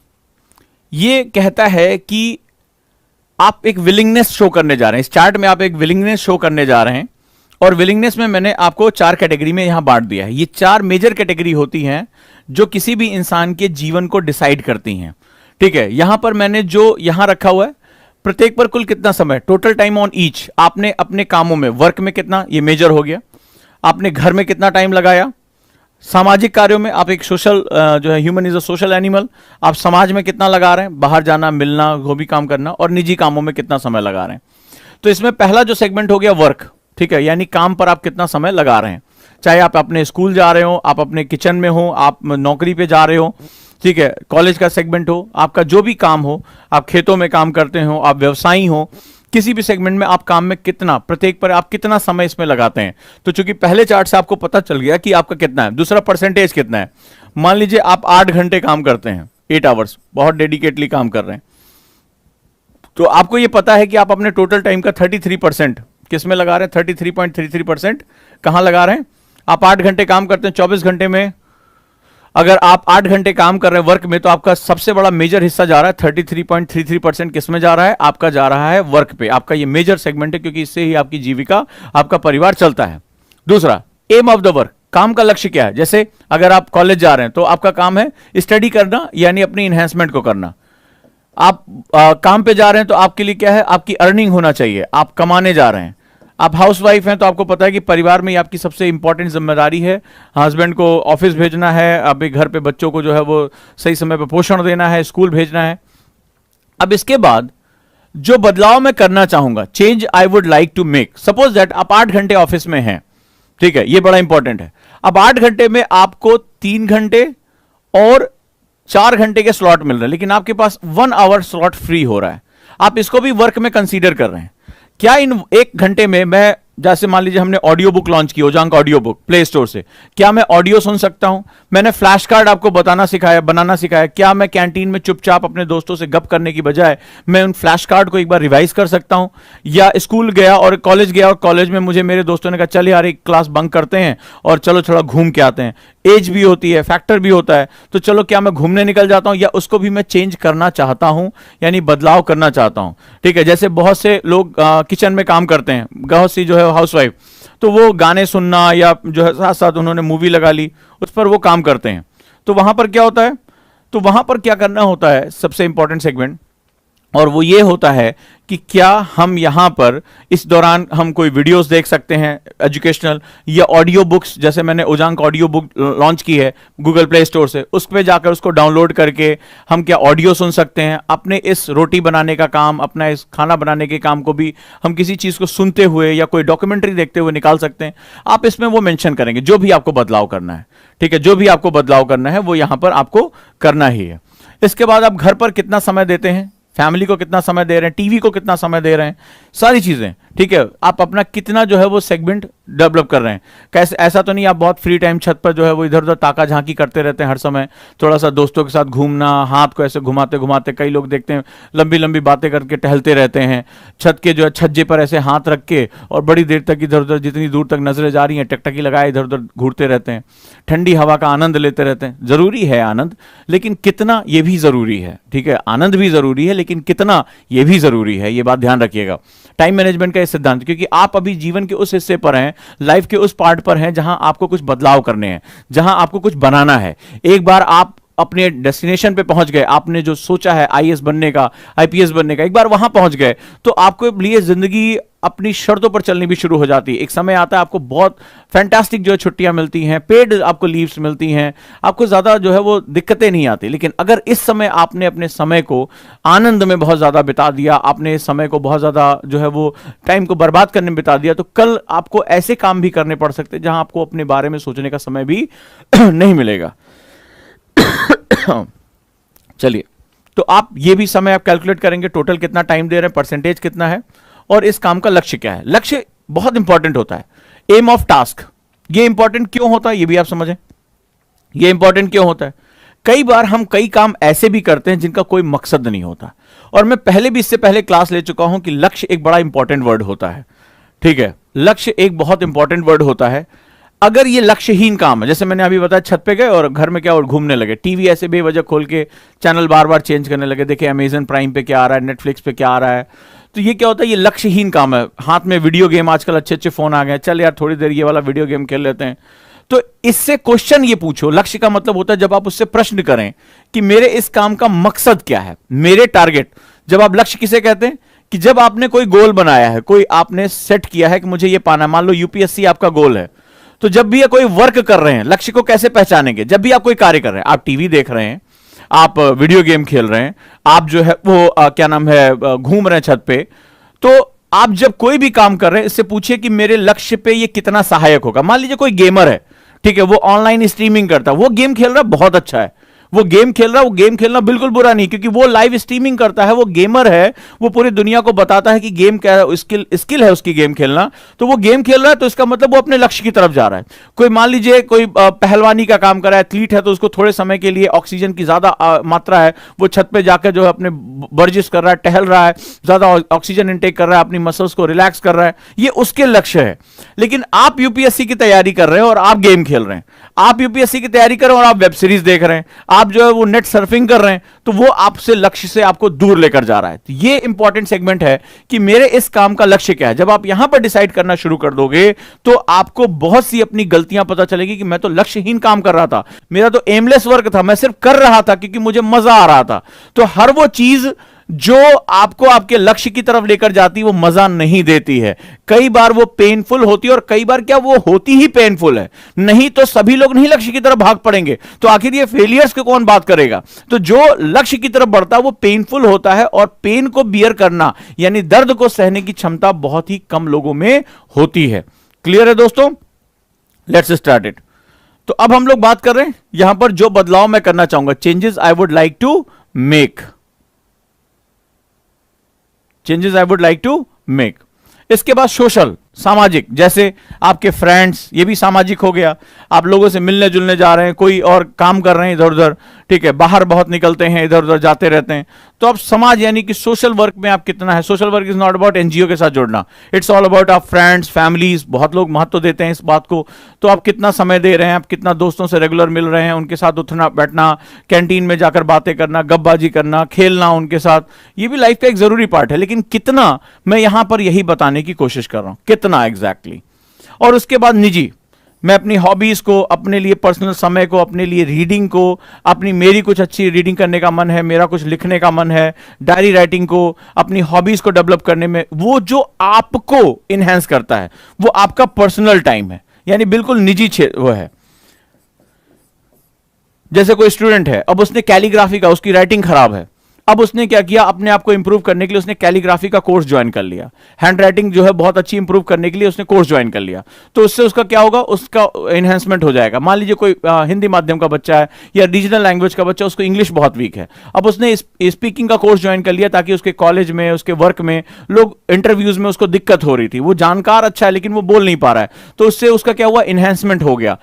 ये कहता है कि आप एक विलिंगनेस शो करने जा रहे हैं। इस चार्ट में आप एक विलिंगनेस शो करने जा रहे हैं, और विलिंगनेस में मैंने आपको 4 कैटेगरी में यहां बांट दिया है। ये 4 मेजर कैटेगरी होती हैं जो किसी भी इंसान के जीवन को डिसाइड करती हैं, ठीक है। यहां पर मैंने जो यहां रखा हुआ है, प्रत्येक पर कुल कितना समय, टोटल टाइम ऑन ईच, आपने अपने कामों में, वर्क में कितना, ये मेजर हो गया। आपने घर में कितना टाइम लगाया, सामाजिक कार्यों में, आप एक सोशल जो है, human is a social animal, आप समाज में कितना लगा रहे हैं, बाहर जाना, मिलना, वो भी काम करना, और निजी कामों में कितना समय लगा रहे हैं। तो इसमें पहला जो सेगमेंट हो गया वर्क, ठीक है, यानी काम पर आप कितना समय लगा रहे हैं। चाहे आप अपने स्कूल जा रहे हो, आप अपने किचन में हो, आप नौकरी पे जा रहे हो, ठीक है, कॉलेज का सेगमेंट हो, आपका जो भी काम हो, आप खेतों में काम करते हो, आप व्यवसायी हो, किसी भी सेगमेंट में आप काम में कितना, प्रत्येक पर आप कितना समय इसमें लगाते हैं। तो चूंकि पहले चार्ट से आपको पता चल गया कि आपका कितना है, दूसरा परसेंटेज कितना है। मान लीजिए आप 8 घंटे काम करते हैं, 8 आवर्स, बहुत डेडिकेटली काम कर रहे हैं, तो आपको यह पता है कि आप अपने टोटल टाइम का 33% किस में लगा रहे हैं, 33.33% कहां लगा रहे हैं, आप 8 घंटे काम करते हैं, 24 घंटे में अगर आप 8 घंटे काम कर रहे हैं वर्क में, तो आपका सबसे बड़ा मेजर हिस्सा जा रहा है 33.33% किस में जा रहा है? आपका जा रहा है वर्क पे। आपका ये मेजर सेगमेंट है, क्योंकि इससे ही आपकी जीविका, आपका परिवार चलता है। दूसरा, एम ऑफ द वर्क, काम का लक्ष्य क्या है? जैसे अगर आप कॉलेज जा रहे हैं तो आपका काम है स्टडी करना, यानी अपनी इन्हेंसमेंट को करना। आप काम पे जा रहे हैं तो आपके लिए क्या है? आपकी अर्निंग होना चाहिए, आप कमाने जा रहे हैं। आप हाउसवाइफ हैं तो आपको पता है कि परिवार में आपकी सबसे इंपॉर्टेंट जिम्मेदारी है, हस्बैंड को ऑफिस भेजना है, अभी घर पे बच्चों को जो है वो सही समय पर पोषण देना है, स्कूल भेजना है। अब इसके बाद जो बदलाव मैं करना चाहूंगा, change I would like to make, suppose that आप 8 घंटे ऑफिस में हैं, ठीक है, ये बड़ा इंपॉर्टेंट है। अब 8 घंटे में आपको 3 घंटे और 4 घंटे के स्लॉट मिल रहे हैं, लेकिन आपके पास 1 आवर स्लॉट फ्री हो रहा है। आप इसको भी वर्क में कंसीडर कर रहे हैं। क्या इन 1 घंटे में मैं, जैसे मान लीजिए हमने ऑडियो बुक लॉन्च की, Ojaank audio book play store से, क्या मैं ऑडियो सुन सकता हूं? मैंने फ्लैश कार्ड आपको बनाना सिखाया। क्या मैं कैंटीन में चुपचाप अपने दोस्तों से गप करने की बजाय मैं उन फ्लैश कार्ड को एक बार रिवाइज कर सकता हूं? या स्कूल गया और कॉलेज गया और कॉलेज में मुझे मेरे दोस्तों ने कहा चल यार एक क्लास बंक करते हैं और चलो थोड़ा घूम के आते हैं, एज भी होती है, फैक्टर भी होता है, तो चलो क्या मैं घूमने निकल जाता हूं? या उसको भी मैं चेंज करना चाहता हूं, यानी बदलाव करना चाहता हूं। ठीक है, जैसे बहुत से लोग किचन में काम करते हैं, बहुत सी जो है हाउसवाइफ, तो वो गाने सुनना या जो है साथ साथ उन्होंने मूवी लगा ली, उस पर वो काम करते हैं। तो वहां पर क्या होता है? तो वहां पर क्या करना होता है, सबसे इंपॉर्टेंट सेगमेंट, और वो ये होता है कि क्या हम यहां पर इस दौरान हम कोई वीडियोस देख सकते हैं एजुकेशनल, या ऑडियो बुक्स, जैसे मैंने ओजांक ऑडियो बुक लॉन्च की है गूगल प्ले स्टोर से, उस पर जाकर उसको डाउनलोड करके हम क्या ऑडियो सुन सकते हैं? अपने इस रोटी बनाने का काम, अपना इस खाना बनाने के काम को भी हम किसी चीज को सुनते हुए या कोई डॉक्यूमेंट्री देखते हुए निकाल सकते हैं। आप इसमें वो मेंशन करेंगे जो भी आपको बदलाव करना है। ठीक है, जो भी आपको बदलाव करना है वो यहां पर आपको करना ही है। इसके बाद आप घर पर कितना समय देते हैं, फैमिली को कितना समय दे रहे हैं, टीवी को कितना समय दे रहे हैं, सारी चीजें। ठीक है, आप अपना कितना जो है वो सेगमेंट डेवलप कर रहे हैं। कैसे, ऐसा तो नहीं आप बहुत फ्री टाइम छत पर जो है वो इधर उधर ताका झांकी करते रहते हैं हर समय, थोड़ा सा दोस्तों के साथ घूमना, हाथ को ऐसे घुमाते घुमाते, कई लोग देखते हैं लंबी लंबी बातें करके टहलते रहते हैं, छत के जो है छज्जे पर ऐसे हाथ रख के और बड़ी देर तक इधर उधर, जितनी दूर तक नजरें जा रही हैं टकटकी लगाए इधर उधर घूरते रहते हैं, ठंडी हवा का आनंद लेते रहते हैं। जरूरी है आनंद, लेकिन कितना ये भी जरूरी है। ठीक है, आनंद भी जरूरी है, लेकिन कितना ये भी जरूरी है, ये बात ध्यान रखिएगा। टाइम मैनेजमेंट का सिद्धांत, क्योंकि आप अभी जीवन के उस हिस्से पर हैं, लाइफ के उस पार्ट पर हैं जहां आपको कुछ बदलाव करने हैं, जहां आपको कुछ बनाना है। एक बार आप अपने डेस्टिनेशन पे पहुंच गए, आपने जो सोचा है आईएएस बनने का, आईपीएस बनने का, एक बार वहां पहुंच गए तो आपको लिए जिंदगी अपनी शर्तों पर चलनी भी शुरू हो जाती है। एक समय आता है आपको बहुत फैंटास्टिक जो है छुट्टियां मिलती हैं, पेड आपको लीव्स मिलती हैं, आपको ज्यादा जो है वो दिक्कतें नहीं आती। लेकिन अगर इस समय आपने अपने समय को आनंद में बहुत ज्यादा बिता दिया, आपने इस समय को बहुत ज्यादा जो है वो टाइम को बर्बाद करने में बिता दिया, तो कल आपको ऐसे काम भी करने पड़ सकते हैं जहां आपको अपने बारे में सोचने का समय भी नहीं मिलेगा। चलिए, तो आप ये भी समय आप कैलकुलेट करेंगे, टोटल कितना टाइम दे रहे हैं, परसेंटेज कितना है, और इस काम का लक्ष्य क्या है। लक्ष्य बहुत इंपॉर्टेंट होता है। एम ऑफ टास्क, ये इंपॉर्टेंट क्यों होता है ये भी आप समझें। ये इंपॉर्टेंट क्यों होता है? कई बार हम कई काम ऐसे भी करते हैं जिनका कोई मकसद नहीं होता, और मैं पहले भी इससे पहले क्लास ले चुका हूं कि लक्ष्य एक बड़ा इंपॉर्टेंट वर्ड होता है। ठीक है, लक्ष्य एक बहुत इंपॉर्टेंट वर्ड होता है। अगर ये लक्ष्यहीन काम है, जैसे मैंने अभी बताया, छत पे गए और घर में क्या और घूमने लगे, टीवी ऐसे बेवजह खोल के चैनल बार बार चेंज करने लगे, देखिए अमेजन प्राइम पे क्या आ रहा है, नेटफ्लिक्स पे क्या आ रहा है, तो ये क्या होता है? ये लक्ष्यहीन काम है। हाथ में वीडियो गेम, आजकल अच्छे अच्छे फोन आ गए, चल यार थोड़ी देर ये वाला वीडियो गेम खेल लेते हैं। तो इससे क्वेश्चन ये पूछो, लक्ष्य का मतलब होता है जब आप उससे प्रश्न करें कि मेरे इस काम का मकसद क्या है, मेरे टारगेट। जब आप लक्ष्य किसे कहते हैं? कि जब आपने कोई गोल बनाया है, कोई आपने सेट किया है कि मुझे ये पाना, मान लो यूपीएससी आपका गोल है, तो जब भी ये कोई वर्क कर रहे हैं, लक्ष्य को कैसे पहचानेंगे? जब भी आप कोई कार्य कर रहे हैं, आप टीवी देख रहे हैं, आप वीडियो गेम खेल रहे हैं, आप जो है वो क्या नाम है घूम रहे हैं छत पे, तो आप जब कोई भी काम कर रहे हैं, इससे पूछिए कि मेरे लक्ष्य पे ये कितना सहायक होगा। मान लीजिए कोई गेमर है, ठीक है, वो ऑनलाइन स्ट्रीमिंग करता है, वो गेम खेल रहा है, बहुत अच्छा है, वो गेम खेल रहा है, वो गेम खेलना बिल्कुल बुरा नहीं, क्योंकि वो लाइव स्ट्रीमिंग करता है, वो गेमर है, वो पूरी दुनिया को बताता है कि गेम क्या है, स्किल है उसकी गेम खेलना। तो वो गेम खेल रहा है, तो इसका मतलब वो अपने लक्ष्य की तरफ जा रहा है। कोई मान लीजिए कोई पहलवानी का काम कर रहा है, एथलीट है, तो उसको थोड़े समय के लिए ऑक्सीजन की ज्यादा मात्रा है, वो छत पे जाकर जो है अपने वर्जिश कर रहा है, टहल रहा है, ज्यादा ऑक्सीजन इंटेक कर रहा है, अपनी मसल्स को रिलैक्स कर रहा है, ये उसके लक्ष्य है। लेकिन आप यूपीएससी की तैयारी कर रहे हैं और आप गेम खेल रहे हैं, आप यूपीएससी की तैयारी कर रहे हैं और आप वेब सीरीज देख रहे हैं, आप जो है वो नेट सर्फिंग कर रहे हैं, तो वो आपसे लक्ष्य से आपको दूर लेकर जा रहा है। तो ये इंपॉर्टेंट सेगमेंट है कि मेरे इस काम का लक्ष्य क्या है। जब आप यहां पर डिसाइड करना शुरू कर दोगे तो आपको बहुत सी अपनी गलतियां पता चलेगी कि मैं तो लक्ष्यहीन काम कर रहा था, मेरा तो एमलेस वर्क था, मैं सिर्फ कर रहा था क्योंकि मुझे मजा आ रहा था। तो हर वो चीज जो आपको आपके लक्ष्य की तरफ लेकर जाती है वो मजा नहीं देती है। कई बार वो पेनफुल होती है, और कई बार क्या वो होती ही पेनफुल है, नहीं तो सभी लोग नहीं लक्ष्य की तरफ भाग पड़ेंगे। तो आखिर ये फेलियर्स को कौन बात करेगा। तो जो लक्ष्य की तरफ बढ़ता है वो पेनफुल होता है, और पेन को बियर करना यानी दर्द को सहने की क्षमता बहुत ही कम लोगों में होती है। क्लियर है दोस्तों? Let's start it. तो अब हम लोग बात कर रहे हैं यहां पर जो बदलाव मैं करना चाहूंगा, changes I would like to make, changes I would like to make. इसके बाद सोशल, सामाजिक, जैसे आपके फ्रेंड्स, ये भी सामाजिक हो गया, आप लोगों से मिलने जुलने जा रहे हैं, कोई और काम कर रहे हैं इधर उधर, ठीक है, बाहर बहुत निकलते हैं, इधर उधर जाते रहते हैं। तो अब समाज यानी कि सोशल वर्क में आप कितना है। Social work is not about NGO के साथ जुड़ना, इट्स ऑल अबाउट आप फ्रेंड्स, फैमिलीज। बहुत लोग महत्व देते हैं इस बात को। तो आप कितना समय दे रहे हैं, आप कितना दोस्तों से रेगुलर मिल रहे हैं, उनके साथ उठना बैठना, कैंटीन में जाकर बातें करना, गपबाजी करना, खेलना उनके साथ, ये भी लाइफ का एक जरूरी पार्ट है। लेकिन कितना, मैं यहां पर यही बताने की कोशिश कर रहा हूं, कितना एग्जैक्टली। और उसके बाद निजी, मैं अपनी हॉबीज को, अपने लिए पर्सनल समय को, अपने लिए रीडिंग को, अपनी मेरी कुछ अच्छी रीडिंग करने का मन है, मेरा कुछ लिखने का मन है, डायरी राइटिंग को, अपनी हॉबीज को डेवलप करने में, वो जो आपको इनहेंस करता है वो आपका पर्सनल टाइम है, यानी बिल्कुल निजी वो है। जैसे कोई स्टूडेंट है, अब उसने कैलीग्राफी का, उसकी राइटिंग खराब है, अब उसने क्या किया, अपने आप को इंप्रूव करने के लिए उसने कैलीग्राफी का कोर्स ज्वाइन कर लिया। हैंड राइटिंग जो है बहुत अच्छी इंप्रूव करने के लिए उसने कोर्स ज्वाइन कर लिया। तो उससे उसका क्या होगा, उसका एनहेंसमेंट हो जाएगा। मान लीजिए कोई हिंदी माध्यम का बच्चा है या रीजनल लैंग्वेज का बच्चा, उसको इंग्लिश बहुत वीक है, अब उसने स्पीकिंग का कोर्स ज्वाइन कर लिया ताकि उसके कॉलेज में, उसके वर्क में, लोग इंटरव्यूज में उसको दिक्कत हो रही थी, वो जानकार अच्छा है लेकिन वो बोल नहीं पा रहा है, तो उससे उसका क्या हुआ, एनहेंसमेंट हो गया।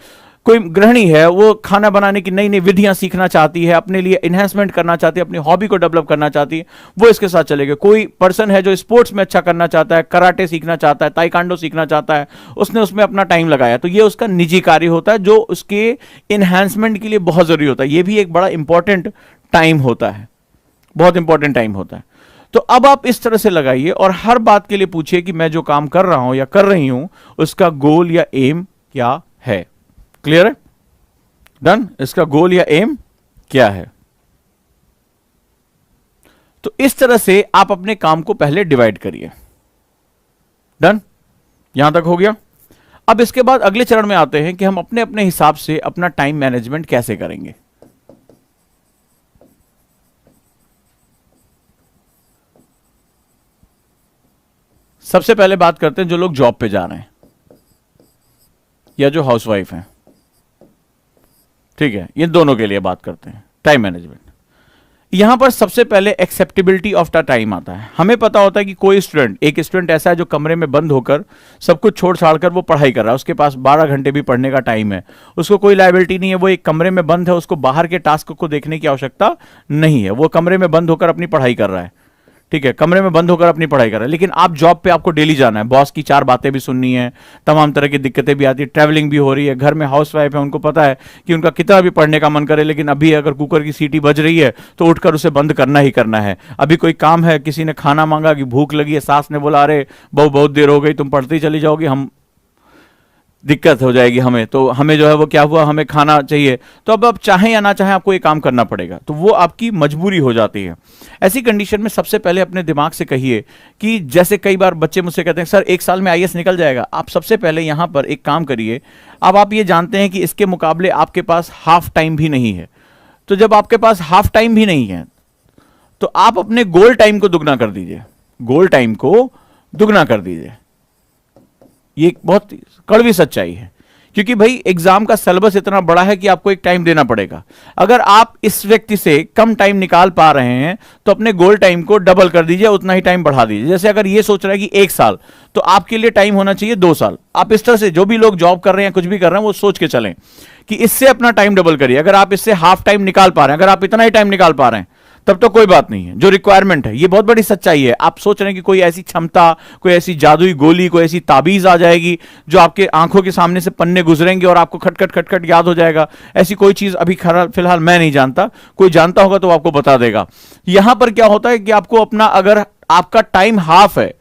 कोई गृहिणी है, वो खाना बनाने की नई नई विधियां सीखना चाहती है, अपने लिए इन्हेंसमेंट करना चाहती है, अपनी हॉबी को डेवलप करना चाहती है, वो इसके साथ चलेगा। कोई पर्सन है जो स्पोर्ट्स में अच्छा करना चाहता है, कराटे सीखना चाहता है, ताइक्वांडो सीखना चाहता है, उसने उसमें अपना टाइम लगाया, तो ये उसका निजी कार्य होता है जो उसके इन्हेंसमेंट के लिए बहुत जरूरी होता है। ये भी एक बड़ा इंपॉर्टेंट टाइम होता है, बहुत इंपॉर्टेंट टाइम होता है। तो अब आप इस तरह से लगाइए और हर बात के लिए पूछिए कि मैं जो काम कर रहा हूं या कर रही हूं उसका गोल या एम क्या है। क्लियर है? डन? इसका गोल या एम क्या है? तो इस तरह से आप अपने काम को पहले डिवाइड करिए। डन? यहां तक हो गया। अब इसके बाद अगले चरण में आते हैं कि हम अपने अपने हिसाब से अपना टाइम मैनेजमेंट कैसे करेंगे। सबसे पहले बात करते हैं जो लोग जॉब पे जा रहे हैं या जो हाउसवाइफ हैं, ठीक है, ये दोनों के लिए बात करते हैं टाइम मैनेजमेंट। यहां पर सबसे पहले एक्सेप्टेबिलिटी ऑफ द टाइम आता है। हमें पता होता है कि कोई स्टूडेंट, एक स्टूडेंट ऐसा है जो कमरे में बंद होकर सब कुछ छोड़ छाड़ कर वो पढ़ाई कर रहा है, उसके पास 12 घंटे भी पढ़ने का टाइम है, उसको कोई लायबिलिटी नहीं है, वो एक कमरे में बंद है, उसको बाहर के टास्क को देखने की आवश्यकता नहीं है, वो कमरे में बंद होकर अपनी पढ़ाई कर रहा है, ठीक है, कमरे में बंद होकर अपनी पढ़ाई कर रहा है। लेकिन आप जॉब पे, आपको डेली जाना है, बॉस की 4 बातें भी सुननी है, तमाम तरह की दिक्कतें भी आती है, ट्रैवलिंग भी हो रही है, घर में हाउसवाइफ है, उनको पता है कि उनका कितना भी पढ़ने का मन करे लेकिन अभी अगर कुकर की सीटी बज रही है तो उठकर उसे बंद करना ही करना है। अभी कोई काम है, किसी ने खाना मांगा कि भूख लगी है, सास ने बोला अरे बहु बहुत देर हो गई, तुम पढ़ती चली जाओगी, हम दिक्कत हो जाएगी हमें, तो हमें जो है वो क्या हुआ, हमें खाना चाहिए, तो अब आप चाहें या ना चाहें आपको ये काम करना पड़ेगा, तो वो आपकी मजबूरी हो जाती है। ऐसी कंडीशन में सबसे पहले अपने दिमाग से कहिए कि जैसे कई बार बच्चे मुझसे कहते हैं सर 1 साल में आईएएस निकल जाएगा। आप सबसे पहले यहां पर एक काम करिए, अब आप ये जानते हैं कि इसके मुकाबले आपके पास हाफ टाइम भी नहीं है, तो जब आपके पास हाफ टाइम भी नहीं है तो आप अपने गोल टाइम को दुगना कर दीजिए, गोल टाइम को दुगना कर दीजिए। ये एक बहुत कड़वी सच्चाई है क्योंकि भाई एग्जाम का सिलेबस इतना बड़ा है कि आपको एक टाइम देना पड़ेगा। अगर आप इस व्यक्ति से कम टाइम निकाल पा रहे हैं तो अपने गोल टाइम को डबल कर दीजिए, उतना ही टाइम बढ़ा दीजिए। जैसे अगर ये सोच रहा है कि 1 साल, तो आपके लिए टाइम होना चाहिए 2 साल। आप इस तरह से, जो भी लोग जॉब कर रहे हैं कुछ भी कर रहे हैं, वो सोच के चलें कि इससे अपना टाइम डबल करिए। अगर आप इससे हाफ टाइम निकाल पा रहे हैं, अगर आप इतना ही टाइम निकाल पा रहे हैं, तब तो कोई बात नहीं है। जो रिक्वायरमेंट है, ये बहुत बड़ी सच्चाई है। आप सोच रहे हैं कि कोई ऐसी क्षमता, कोई ऐसी जादुई गोली, कोई ऐसी ताबीज आ जाएगी जो आपके आंखों के सामने से पन्ने गुजरेंगे और आपको खटखट खटखट याद हो जाएगा। ऐसी कोई चीज अभी फिलहाल मैं नहीं जानता, कोई जानता होगा तो आपको बता देगा। यहां पर क्या होता है कि आपको अपना, अगर आपका टाइम हाफ है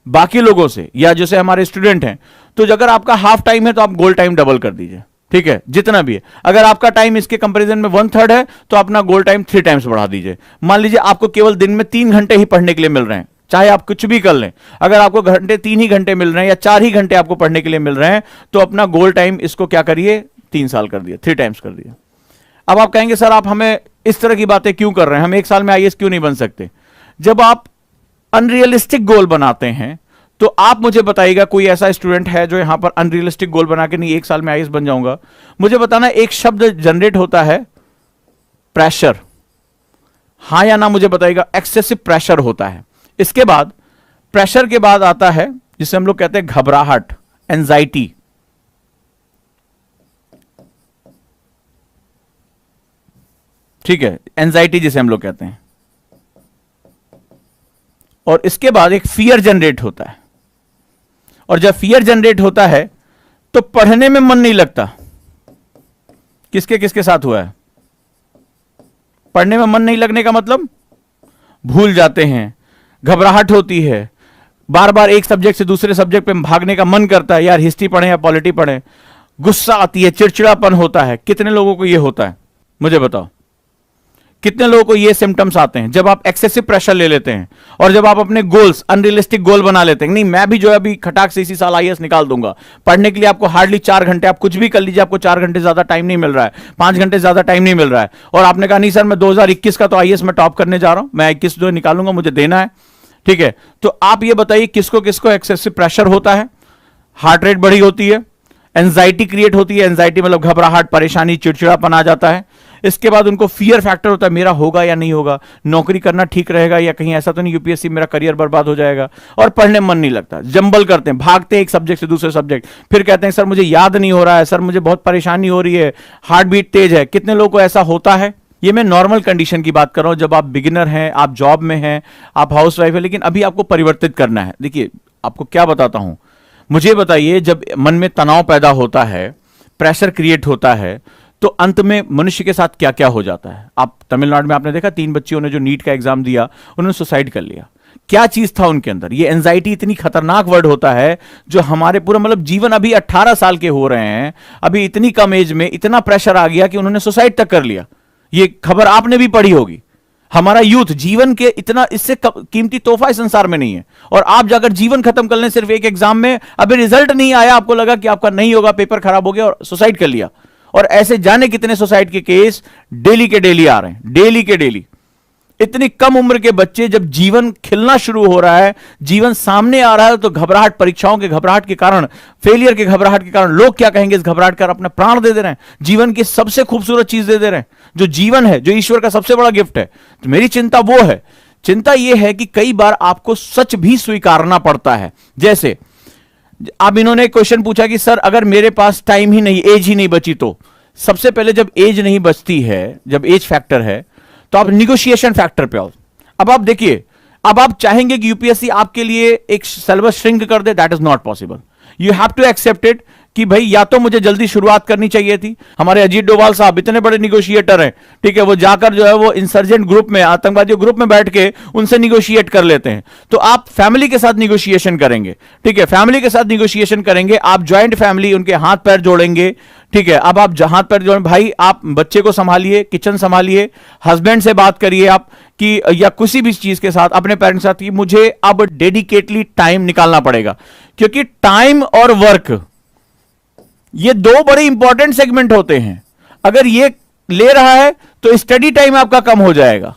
बाकी लोगों से, या जैसे हमारे स्टूडेंट हैं, तो अगर आपका हाफ टाइम है तो आप गोल टाइम डबल कर दीजिए, ठीक है, जितना भी है। अगर आपका टाइम इसके कंपैरिजन में 1/3 है तो अपना गोल टाइम 3 टाइम्स बढ़ा दीजिए। मान लीजिए आपको केवल दिन में 3 घंटे ही पढ़ने के लिए मिल रहे हैं, चाहे आप कुछ भी कर लें। अगर आपको 3 ही घंटे मिल रहे हैं या 4 ही घंटे आपको पढ़ने के लिए मिल रहे हैं, तो अपना गोल टाइम इसको क्या करिए, 3 साल कर दिया, 3 टाइम्स कर दिया। अब आप कहेंगे सर आप हमें इस तरह की बातें क्यों कर रहे हैं, हम 1 साल में आईएएस क्यों नहीं बन सकते? जब आप अनरियलिस्टिक गोल बनाते हैं तो आप मुझे बताइएगा, कोई ऐसा स्टूडेंट है जो यहां पर अनरियलिस्टिक गोल बना के नहीं 1 साल में आईएएस बन जाऊंगा? मुझे बताना, एक शब्द जनरेट होता है प्रेशर, हां या ना मुझे बताइएगा। एक्सेसिव प्रेशर होता है। इसके बाद, प्रेशर के बाद आता है जिसे हम लोग कहते हैं घबराहट, एंजाइटी। ठीक है, एंजाइटी जिसे हम लोग कहते हैं। और इसके बाद एक फियर जनरेट होता है। और जब फियर जनरेट होता है तो पढ़ने में मन नहीं लगता। किसके किसके साथ हुआ है? पढ़ने में मन नहीं लगने का मतलब भूल जाते हैं, घबराहट होती है, बार बार एक सब्जेक्ट से दूसरे सब्जेक्ट पे भागने का मन करता है, यार हिस्ट्री पढ़ें या पॉलिटी पढ़ें, गुस्सा आती है, चिड़चिड़ापन होता है। कितने लोगों को यह होता है मुझे बताओ? कितने लोगों को ये सिम्टम्स आते हैं जब आप एक्सेसिव प्रेशर ले लेते हैं और जब आप अपने गोल्स अनरियलिस्टिक गोल बना लेते हैं? नहीं, मैं भी जो है अभी खटाक से इसी साल आईएएस निकाल दूंगा। पढ़ने के लिए आपको हार्डली 4 घंटे, आप कुछ भी कर लीजिए, आपको 4 घंटे ज्यादा टाइम नहीं मिल रहा है, 5 घंटे ज्यादा टाइम नहीं मिल रहा है। और आपने कहा नहीं सर मैं 2021 का तो आईएएस में टॉप करने जा रहा हूं, मैं 21 जो निकालूंगा, मुझे देना है। ठीक है, तो आप ये बताइए किसको किसको एक्सेसिव प्रेशर होता है? हार्ट रेट बढ़ी होती है, एंजाइटी क्रिएट होती है, एंजाइटी मतलब घबराहट, परेशानी, चिड़चिड़ापन आ जाता है। इसके बाद उनको फियर फैक्टर होता है, मेरा होगा या नहीं होगा, नौकरी करना ठीक रहेगा या कहीं ऐसा तो नहीं यूपीएससी मेरा करियर बर्बाद हो जाएगा। और पढ़ने मन नहीं लगता, जंबल करते हैं, भागते हैं एक सब्जेक्ट से दूसरे सब्जेक्ट, फिर कहते हैं सर मुझे याद नहीं हो रहा है, सर मुझे बहुत परेशानी हो रही है, हार्ट बीट तेज है। कितने लोगों को ऐसा होता है? ये मैं नॉर्मल कंडीशन की बात कर रहा हूं, जब आप बिगिनर हैं, आप जॉब में हैं, आप हाउस वाइफ है, लेकिन अभी आपको परिवर्तित करना है। देखिए आपको क्या बताता हूं, मुझे बताइए, जब मन में तनाव पैदा होता है, प्रेशर क्रिएट होता है, तो अंत में मनुष्य के साथ क्या क्या हो जाता है? आप तमिलनाडु में आपने देखा 3 बच्चियों ने जो नीट का एग्जाम दिया, उन्होंने सुसाइड कर लिया। क्या चीज था उनके अंदर? ये एंजाइटी इतनी खतरनाक वर्ड होता है जो हमारे पूरा मतलब जीवन, अभी 18 साल के हो रहे हैं, अभी इतनी कम एज में इतना प्रेशर आ गया कि उन्होंने सुसाइड तक कर लिया। ये खबर आपने भी पढ़ी होगी। हमारा यूथ, जीवन के इतना, इससे कीमती तोहफा इस संसार में नहीं है। और आप जाकर जीवन खत्म कर लें सिर्फ एक एग्जाम में, अभी रिजल्ट नहीं आया, आपको लगा कि आपका नहीं होगा, पेपर खराब हो गया और सुसाइड कर लिया। और ऐसे जाने कितने सुसाइड के केस डेली के डेली आ रहे हैं, डेली के डेली। इतनी कम उम्र के बच्चे, जब जीवन खिलना शुरू हो रहा है, जीवन सामने आ रहा है, तो घबराहट, परीक्षाओं के घबराहट के कारण, फेलियर के घबराहट के कारण, लोग क्या कहेंगे इस घबराहट कर अपने प्राण दे दे रहे हैं, जीवन की सबसे खूबसूरत चीज दे दे रहे हैं, जो जीवन है, जो ईश्वर का सबसे बड़ा गिफ्ट है। तो मेरी चिंता वो है, चिंता यह है कि कई बार आपको सच भी स्वीकारना पड़ता है। जैसे अब इन्होंने क्वेश्चन पूछा कि सर अगर मेरे पास टाइम ही नहीं, एज ही नहीं बची, तो सबसे पहले जब एज नहीं बचती है, जब एज फैक्टर है, तो आप निगोशिएशन फैक्टर पे आओ। अब आप देखिए, अब आप चाहेंगे कि यूपीएससी आपके लिए एक सिलेबस श्रिंक कर दे, that is not possible. You have to accept it कि भाई या तो मुझे जल्दी शुरुआत करनी चाहिए थी। हमारे अजीत डोभाल साहब इतने बड़े निगोशिएटर हैं, ठीक है, वो जाकर जो है वो इंसर्जेंट ग्रुप में, आतंकवादियों ग्रुप में बैठ के उनसे निगोशिएट कर लेते हैं। तो आप फैमिली के साथ निगोशिएशन करेंगे, ठीक है, फैमिली के साथ निगोशिएशन करेंगे, आप ज्वाइंट फैमिली, उनके हाथ पैर जोड़ेंगे, ठीक है। अब आप हाथ पैर जोड़ें, भाई आप बच्चे को संभालिए, किचन संभालिए, हस्बैंड से बात करिए आप कि, या किसी भी चीज के साथ, अपने पेरेंट्स के साथ, कि मुझे अब डेडिकेटली टाइम निकालना पड़ेगा। क्योंकि टाइम और वर्क, ये 2 बड़े इंपॉर्टेंट सेगमेंट होते हैं। अगर ये ले रहा है तो स्टडी टाइम आपका कम हो जाएगा,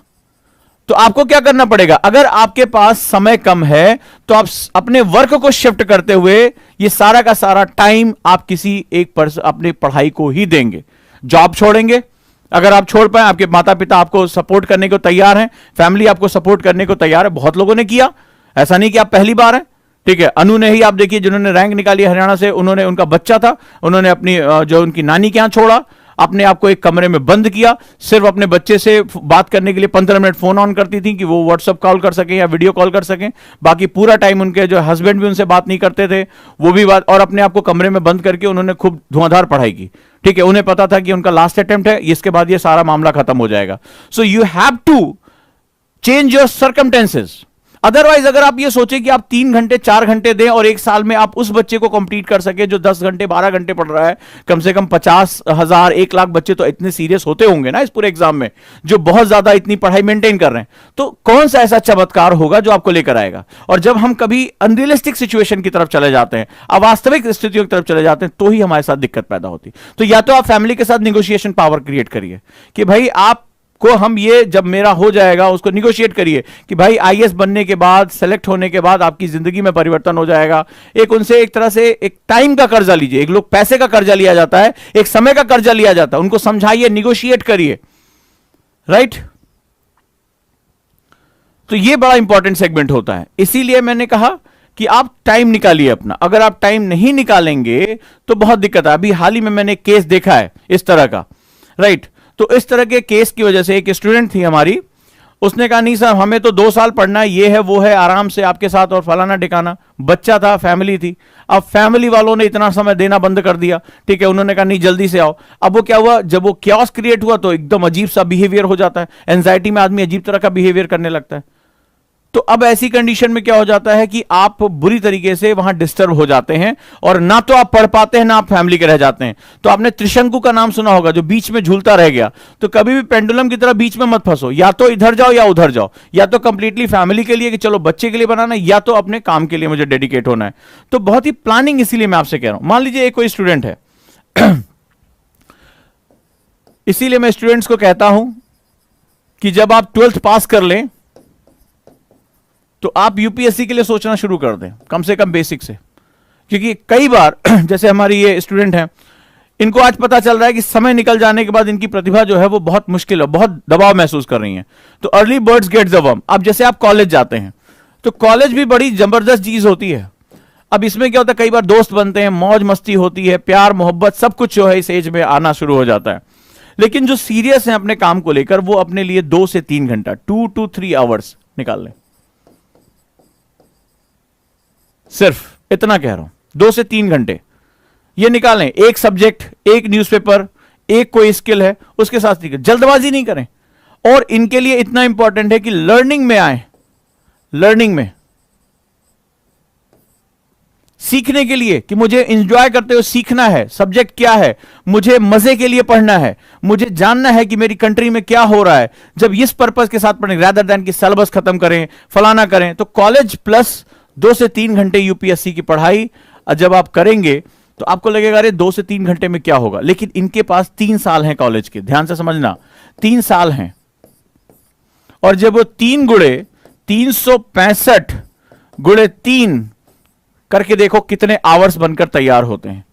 तो आपको क्या करना पड़ेगा, अगर आपके पास समय कम है तो आप अपने वर्क को शिफ्ट करते हुए ये सारा का सारा टाइम आप किसी एक पर्सन अपनी पढ़ाई को ही देंगे, जॉब छोड़ेंगे। अगर आप छोड़ पाए, आपके माता पिता आपको सपोर्ट करने को तैयार हैं, फैमिली आपको सपोर्ट करने को तैयार है, बहुत लोगों ने किया, ऐसा नहीं कि आप पहली बार हैं। ठीक है, अनु ने ही आप देखिए, जिन्होंने रैंक निकाली हरियाणा से, उन्होंने, उनका बच्चा था, उन्होंने अपनी जो उनकी नानी के यहां छोड़ा, अपने आप को एक कमरे में बंद किया, सिर्फ अपने बच्चे से बात करने के लिए 15 मिनट फोन ऑन करती थी कि वो व्हाट्सएप कॉल कर सकें या वीडियो कॉल कर सकें, बाकी पूरा टाइम उनके जो हस्बैंड भी उनसे बात नहीं करते थे, वो भी बात, और अपने आप को कमरे में बंद करके उन्होंने खूब धुआंधार पढ़ाई की। ठीक है, उन्हें पता था कि उनका लास्ट अटेम्प्ट है, इसके बाद ये सारा मामला खत्म हो जाएगा। So you have to change your circumstances. Otherwise अगर आप ये सोचे कि आप 3 घंटे 4 घंटे दें और एक साल में आप उस बच्चे को कंप्लीट कर सके जो 10 घंटे 12 घंटे पढ़ रहा है, कम से कम 50,000 1 लाख बच्चे तो इतने सीरियस होते होंगे ना इस पूरे एग्जाम में, जो बहुत ज्यादा इतनी पढ़ाई मेंटेन कर रहे हैं, तो कौन सा ऐसा चमत्कार होगा जो आपको लेकर आएगा। और जब हम कभी अनरियलिस्टिक सिचुएशन की तरफ चले जाते हैं, अवास्तविक स्थितियों की तरफ चले जाते हैं, तो ही हमारे साथ दिक्कत पैदा होती है। तो या तो आप फैमिली के साथ निगोशिएशन पावर क्रिएट करिए कि भाई आप को हम ये जब मेरा हो जाएगा उसको निगोशिएट करिए कि भाई आईएएस बनने के बाद, सेलेक्ट होने के बाद आपकी जिंदगी में परिवर्तन हो जाएगा। एक उनसे एक तरह से एक टाइम का कर्जा लीजिए। एक लोग पैसे का कर्जा लिया जाता है, एक समय का कर्जा लिया जाता है, उनको समझाइए, निगोशिएट करिए, राइट। तो ये बड़ा इंपॉर्टेंट सेगमेंट होता है। इसीलिए मैंने कहा कि आप टाइम निकालिए अपना। अगर आप टाइम नहीं निकालेंगे तो बहुत दिक्कत है। अभी हाल ही में मैंने एक केस देखा है इस तरह का, राइट। तो इस तरह के केस की वजह से एक स्टूडेंट थी हमारी, उसने कहा नहीं सर हमें तो 2 साल पढ़ना है, ये है वो है, आराम से आपके साथ और फलाना ठिकाना। बच्चा था, फैमिली थी। अब फैमिली वालों ने इतना समय देना बंद कर दिया। ठीक है, उन्होंने कहा नहीं जल्दी से आओ। अब वो क्या हुआ, जब वो क्योस क्रिएट हुआ तो एकदम अजीब सा बिहेवियर हो जाता है। एंजाइटी में आदमी अजीब तरह का बिहेवियर करने लगता है। तो अब ऐसी कंडीशन में क्या हो जाता है कि आप बुरी तरीके से वहां डिस्टर्ब हो जाते हैं और ना तो आप पढ़ पाते हैं ना आप फैमिली के रह जाते हैं। तो आपने त्रिशंकु का नाम सुना होगा, जो बीच में झूलता रह गया। तो कभी भी पेंडुलम की तरह बीच में मत फंसो, या तो इधर जाओ या उधर जाओ, या तो कंप्लीटली फैमिली के लिए कि चलो बच्चे के लिए बनाना है, या तो अपने काम के लिए मुझे डेडिकेट होना है। तो बहुत ही प्लानिंग, इसीलिए मैं आपसे कह रहा हूं। मान लीजिए एक कोई स्टूडेंट है इसीलिए मैं स्टूडेंट्स को कहता हूं कि जब आप 12th पास कर लें तो आप यूपीएससी के लिए सोचना शुरू कर दें, कम से कम बेसिक से। क्योंकि कई बार जैसे हमारी ये स्टूडेंट हैं, इनको आज पता चल रहा है कि समय निकल जाने के बाद इनकी प्रतिभा जो है वो बहुत मुश्किल है, बहुत दबाव महसूस कर रही हैं। तो early birds get the worm. अब जैसे आप कॉलेज जाते हैं तो कॉलेज भी बड़ी जबरदस्त चीज होती है। अब इसमें क्या होता है, कई बार दोस्त बनते हैं, मौज मस्ती होती है, प्यार मोहब्बत सब कुछ जो है इस एज में आना शुरू हो जाता है। लेकिन जो सीरियस है अपने काम को लेकर, वो अपने लिए 2 से 3 घंटा 2 to 3 आवर्स निकाल लें। सिर्फ इतना कह रहा हूं, 2 से 3 घंटे ये निकालें। एक सब्जेक्ट, एक न्यूज़पेपर, एक कोई स्किल है उसके साथ सीखें, जल्दबाजी नहीं करें। और इनके लिए इतना इंपॉर्टेंट है कि लर्निंग में आए, लर्निंग में सीखने के लिए कि मुझे एंजॉय करते हुए सीखना है। सब्जेक्ट क्या है, मुझे मजे के लिए पढ़ना है, मुझे जानना है कि मेरी कंट्री में क्या हो रहा है। जब इस पर्पस के साथ पढ़ें रादर देन कि सिलेबस खत्म करें, फलाना करें, तो कॉलेज प्लस 2 से 3 घंटे यूपीएससी की पढ़ाई जब आप करेंगे तो आपको लगेगा अरे 2 से 3 घंटे में क्या होगा। लेकिन इनके पास 3 साल हैं कॉलेज के, ध्यान से समझना, 3 साल हैं। और जब वो 3 गुणे 365 गुणे 3 करके देखो कितने आवर्स बनकर तैयार होते हैं।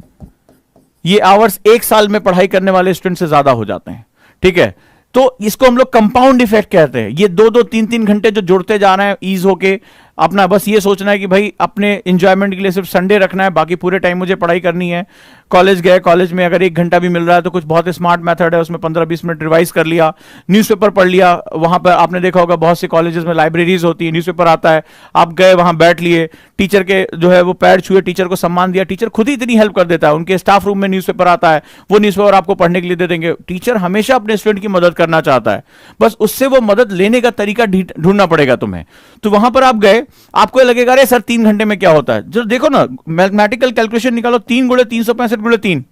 ये आवर्स 1 साल में पढ़ाई करने वाले स्टूडेंट से ज्यादा हो जाते हैं। ठीक है, तो इसको हम लोग कंपाउंड इफेक्ट कहते हैं। ये 2-2 3-3 घंटे जो जुड़ते जा रहे हैं ईज होके, अपना बस ये सोचना है कि भाई अपने एंजॉयमेंट के लिए सिर्फ संडे रखना है, बाकी पूरे टाइम मुझे पढ़ाई करनी है। कॉलेज गए, कॉलेज में अगर 1 घंटा भी मिल रहा है तो कुछ बहुत स्मार्ट मेथड है, उसमें 15-20 मिनट रिवाइज कर लिया, न्यूज़पेपर पढ़ लिया। वहां पर आपने देखा होगा बहुत से कॉलेजेस में लाइब्रेरीज होती है, न्यूज़पेपर आता है, आप गए वहां बैठ लिए, टीचर के जो है वो पैर छुए, टीचर को सम्मान दिया। टीचर खुद ही इतनी हेल्प कर देता है, उनके स्टाफ रूम में न्यूज़पेपर आता है, वो न्यूज़पेपर आपको पढ़ने के लिए दे देंगे। टीचर हमेशा अपने स्टूडेंट की मदद करना चाहता है, बस उससे वो मदद लेने का तरीका ढूंढना पड़ेगा तुम्हें। तो वहां पर आप गए, आपको लगेगा अरे सर 3 घंटे में क्या होता है। जो देखो ना, मैथमेटिकल कैलकुलेशन निकालो, 3 गुणे 365 गुणे 3,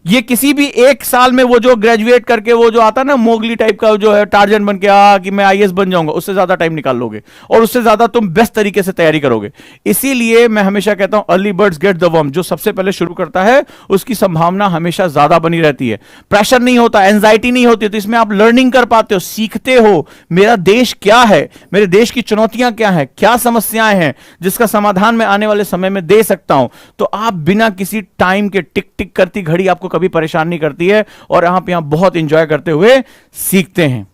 ये किसी भी एक साल में वो जो ग्रेजुएट करके वो जो आता है ना मोगली टाइप का जो है टार्जन बन के कि मैं आईएएस बन जाऊंगा, उससे ज्यादा टाइम निकाल लोगे और उससे ज्यादा तुम बेस्ट तरीके से तैयारी करोगे। इसीलिए मैं हमेशा कहता हूं early birds get the worm. जो सबसे पहले शुरू करता है उसकी संभावना हमेशा ज्यादा बनी रहती है। प्रेशर नहीं होता, एंजाइटी नहीं होती, तो इसमें आप लर्निंग कर पाते हो, सीखते हो मेरा देश क्या है, मेरे देश की चुनौतियां क्या है, क्या समस्याएं हैं जिसका समाधान मैं आने वाले समय में दे सकता हूं। तो आप बिना किसी टाइम के टिक टिक करती घड़ी आपको कभी परेशान नहीं करती है और आप यहां बहुत इंजॉय करते हुए सीखते हैं।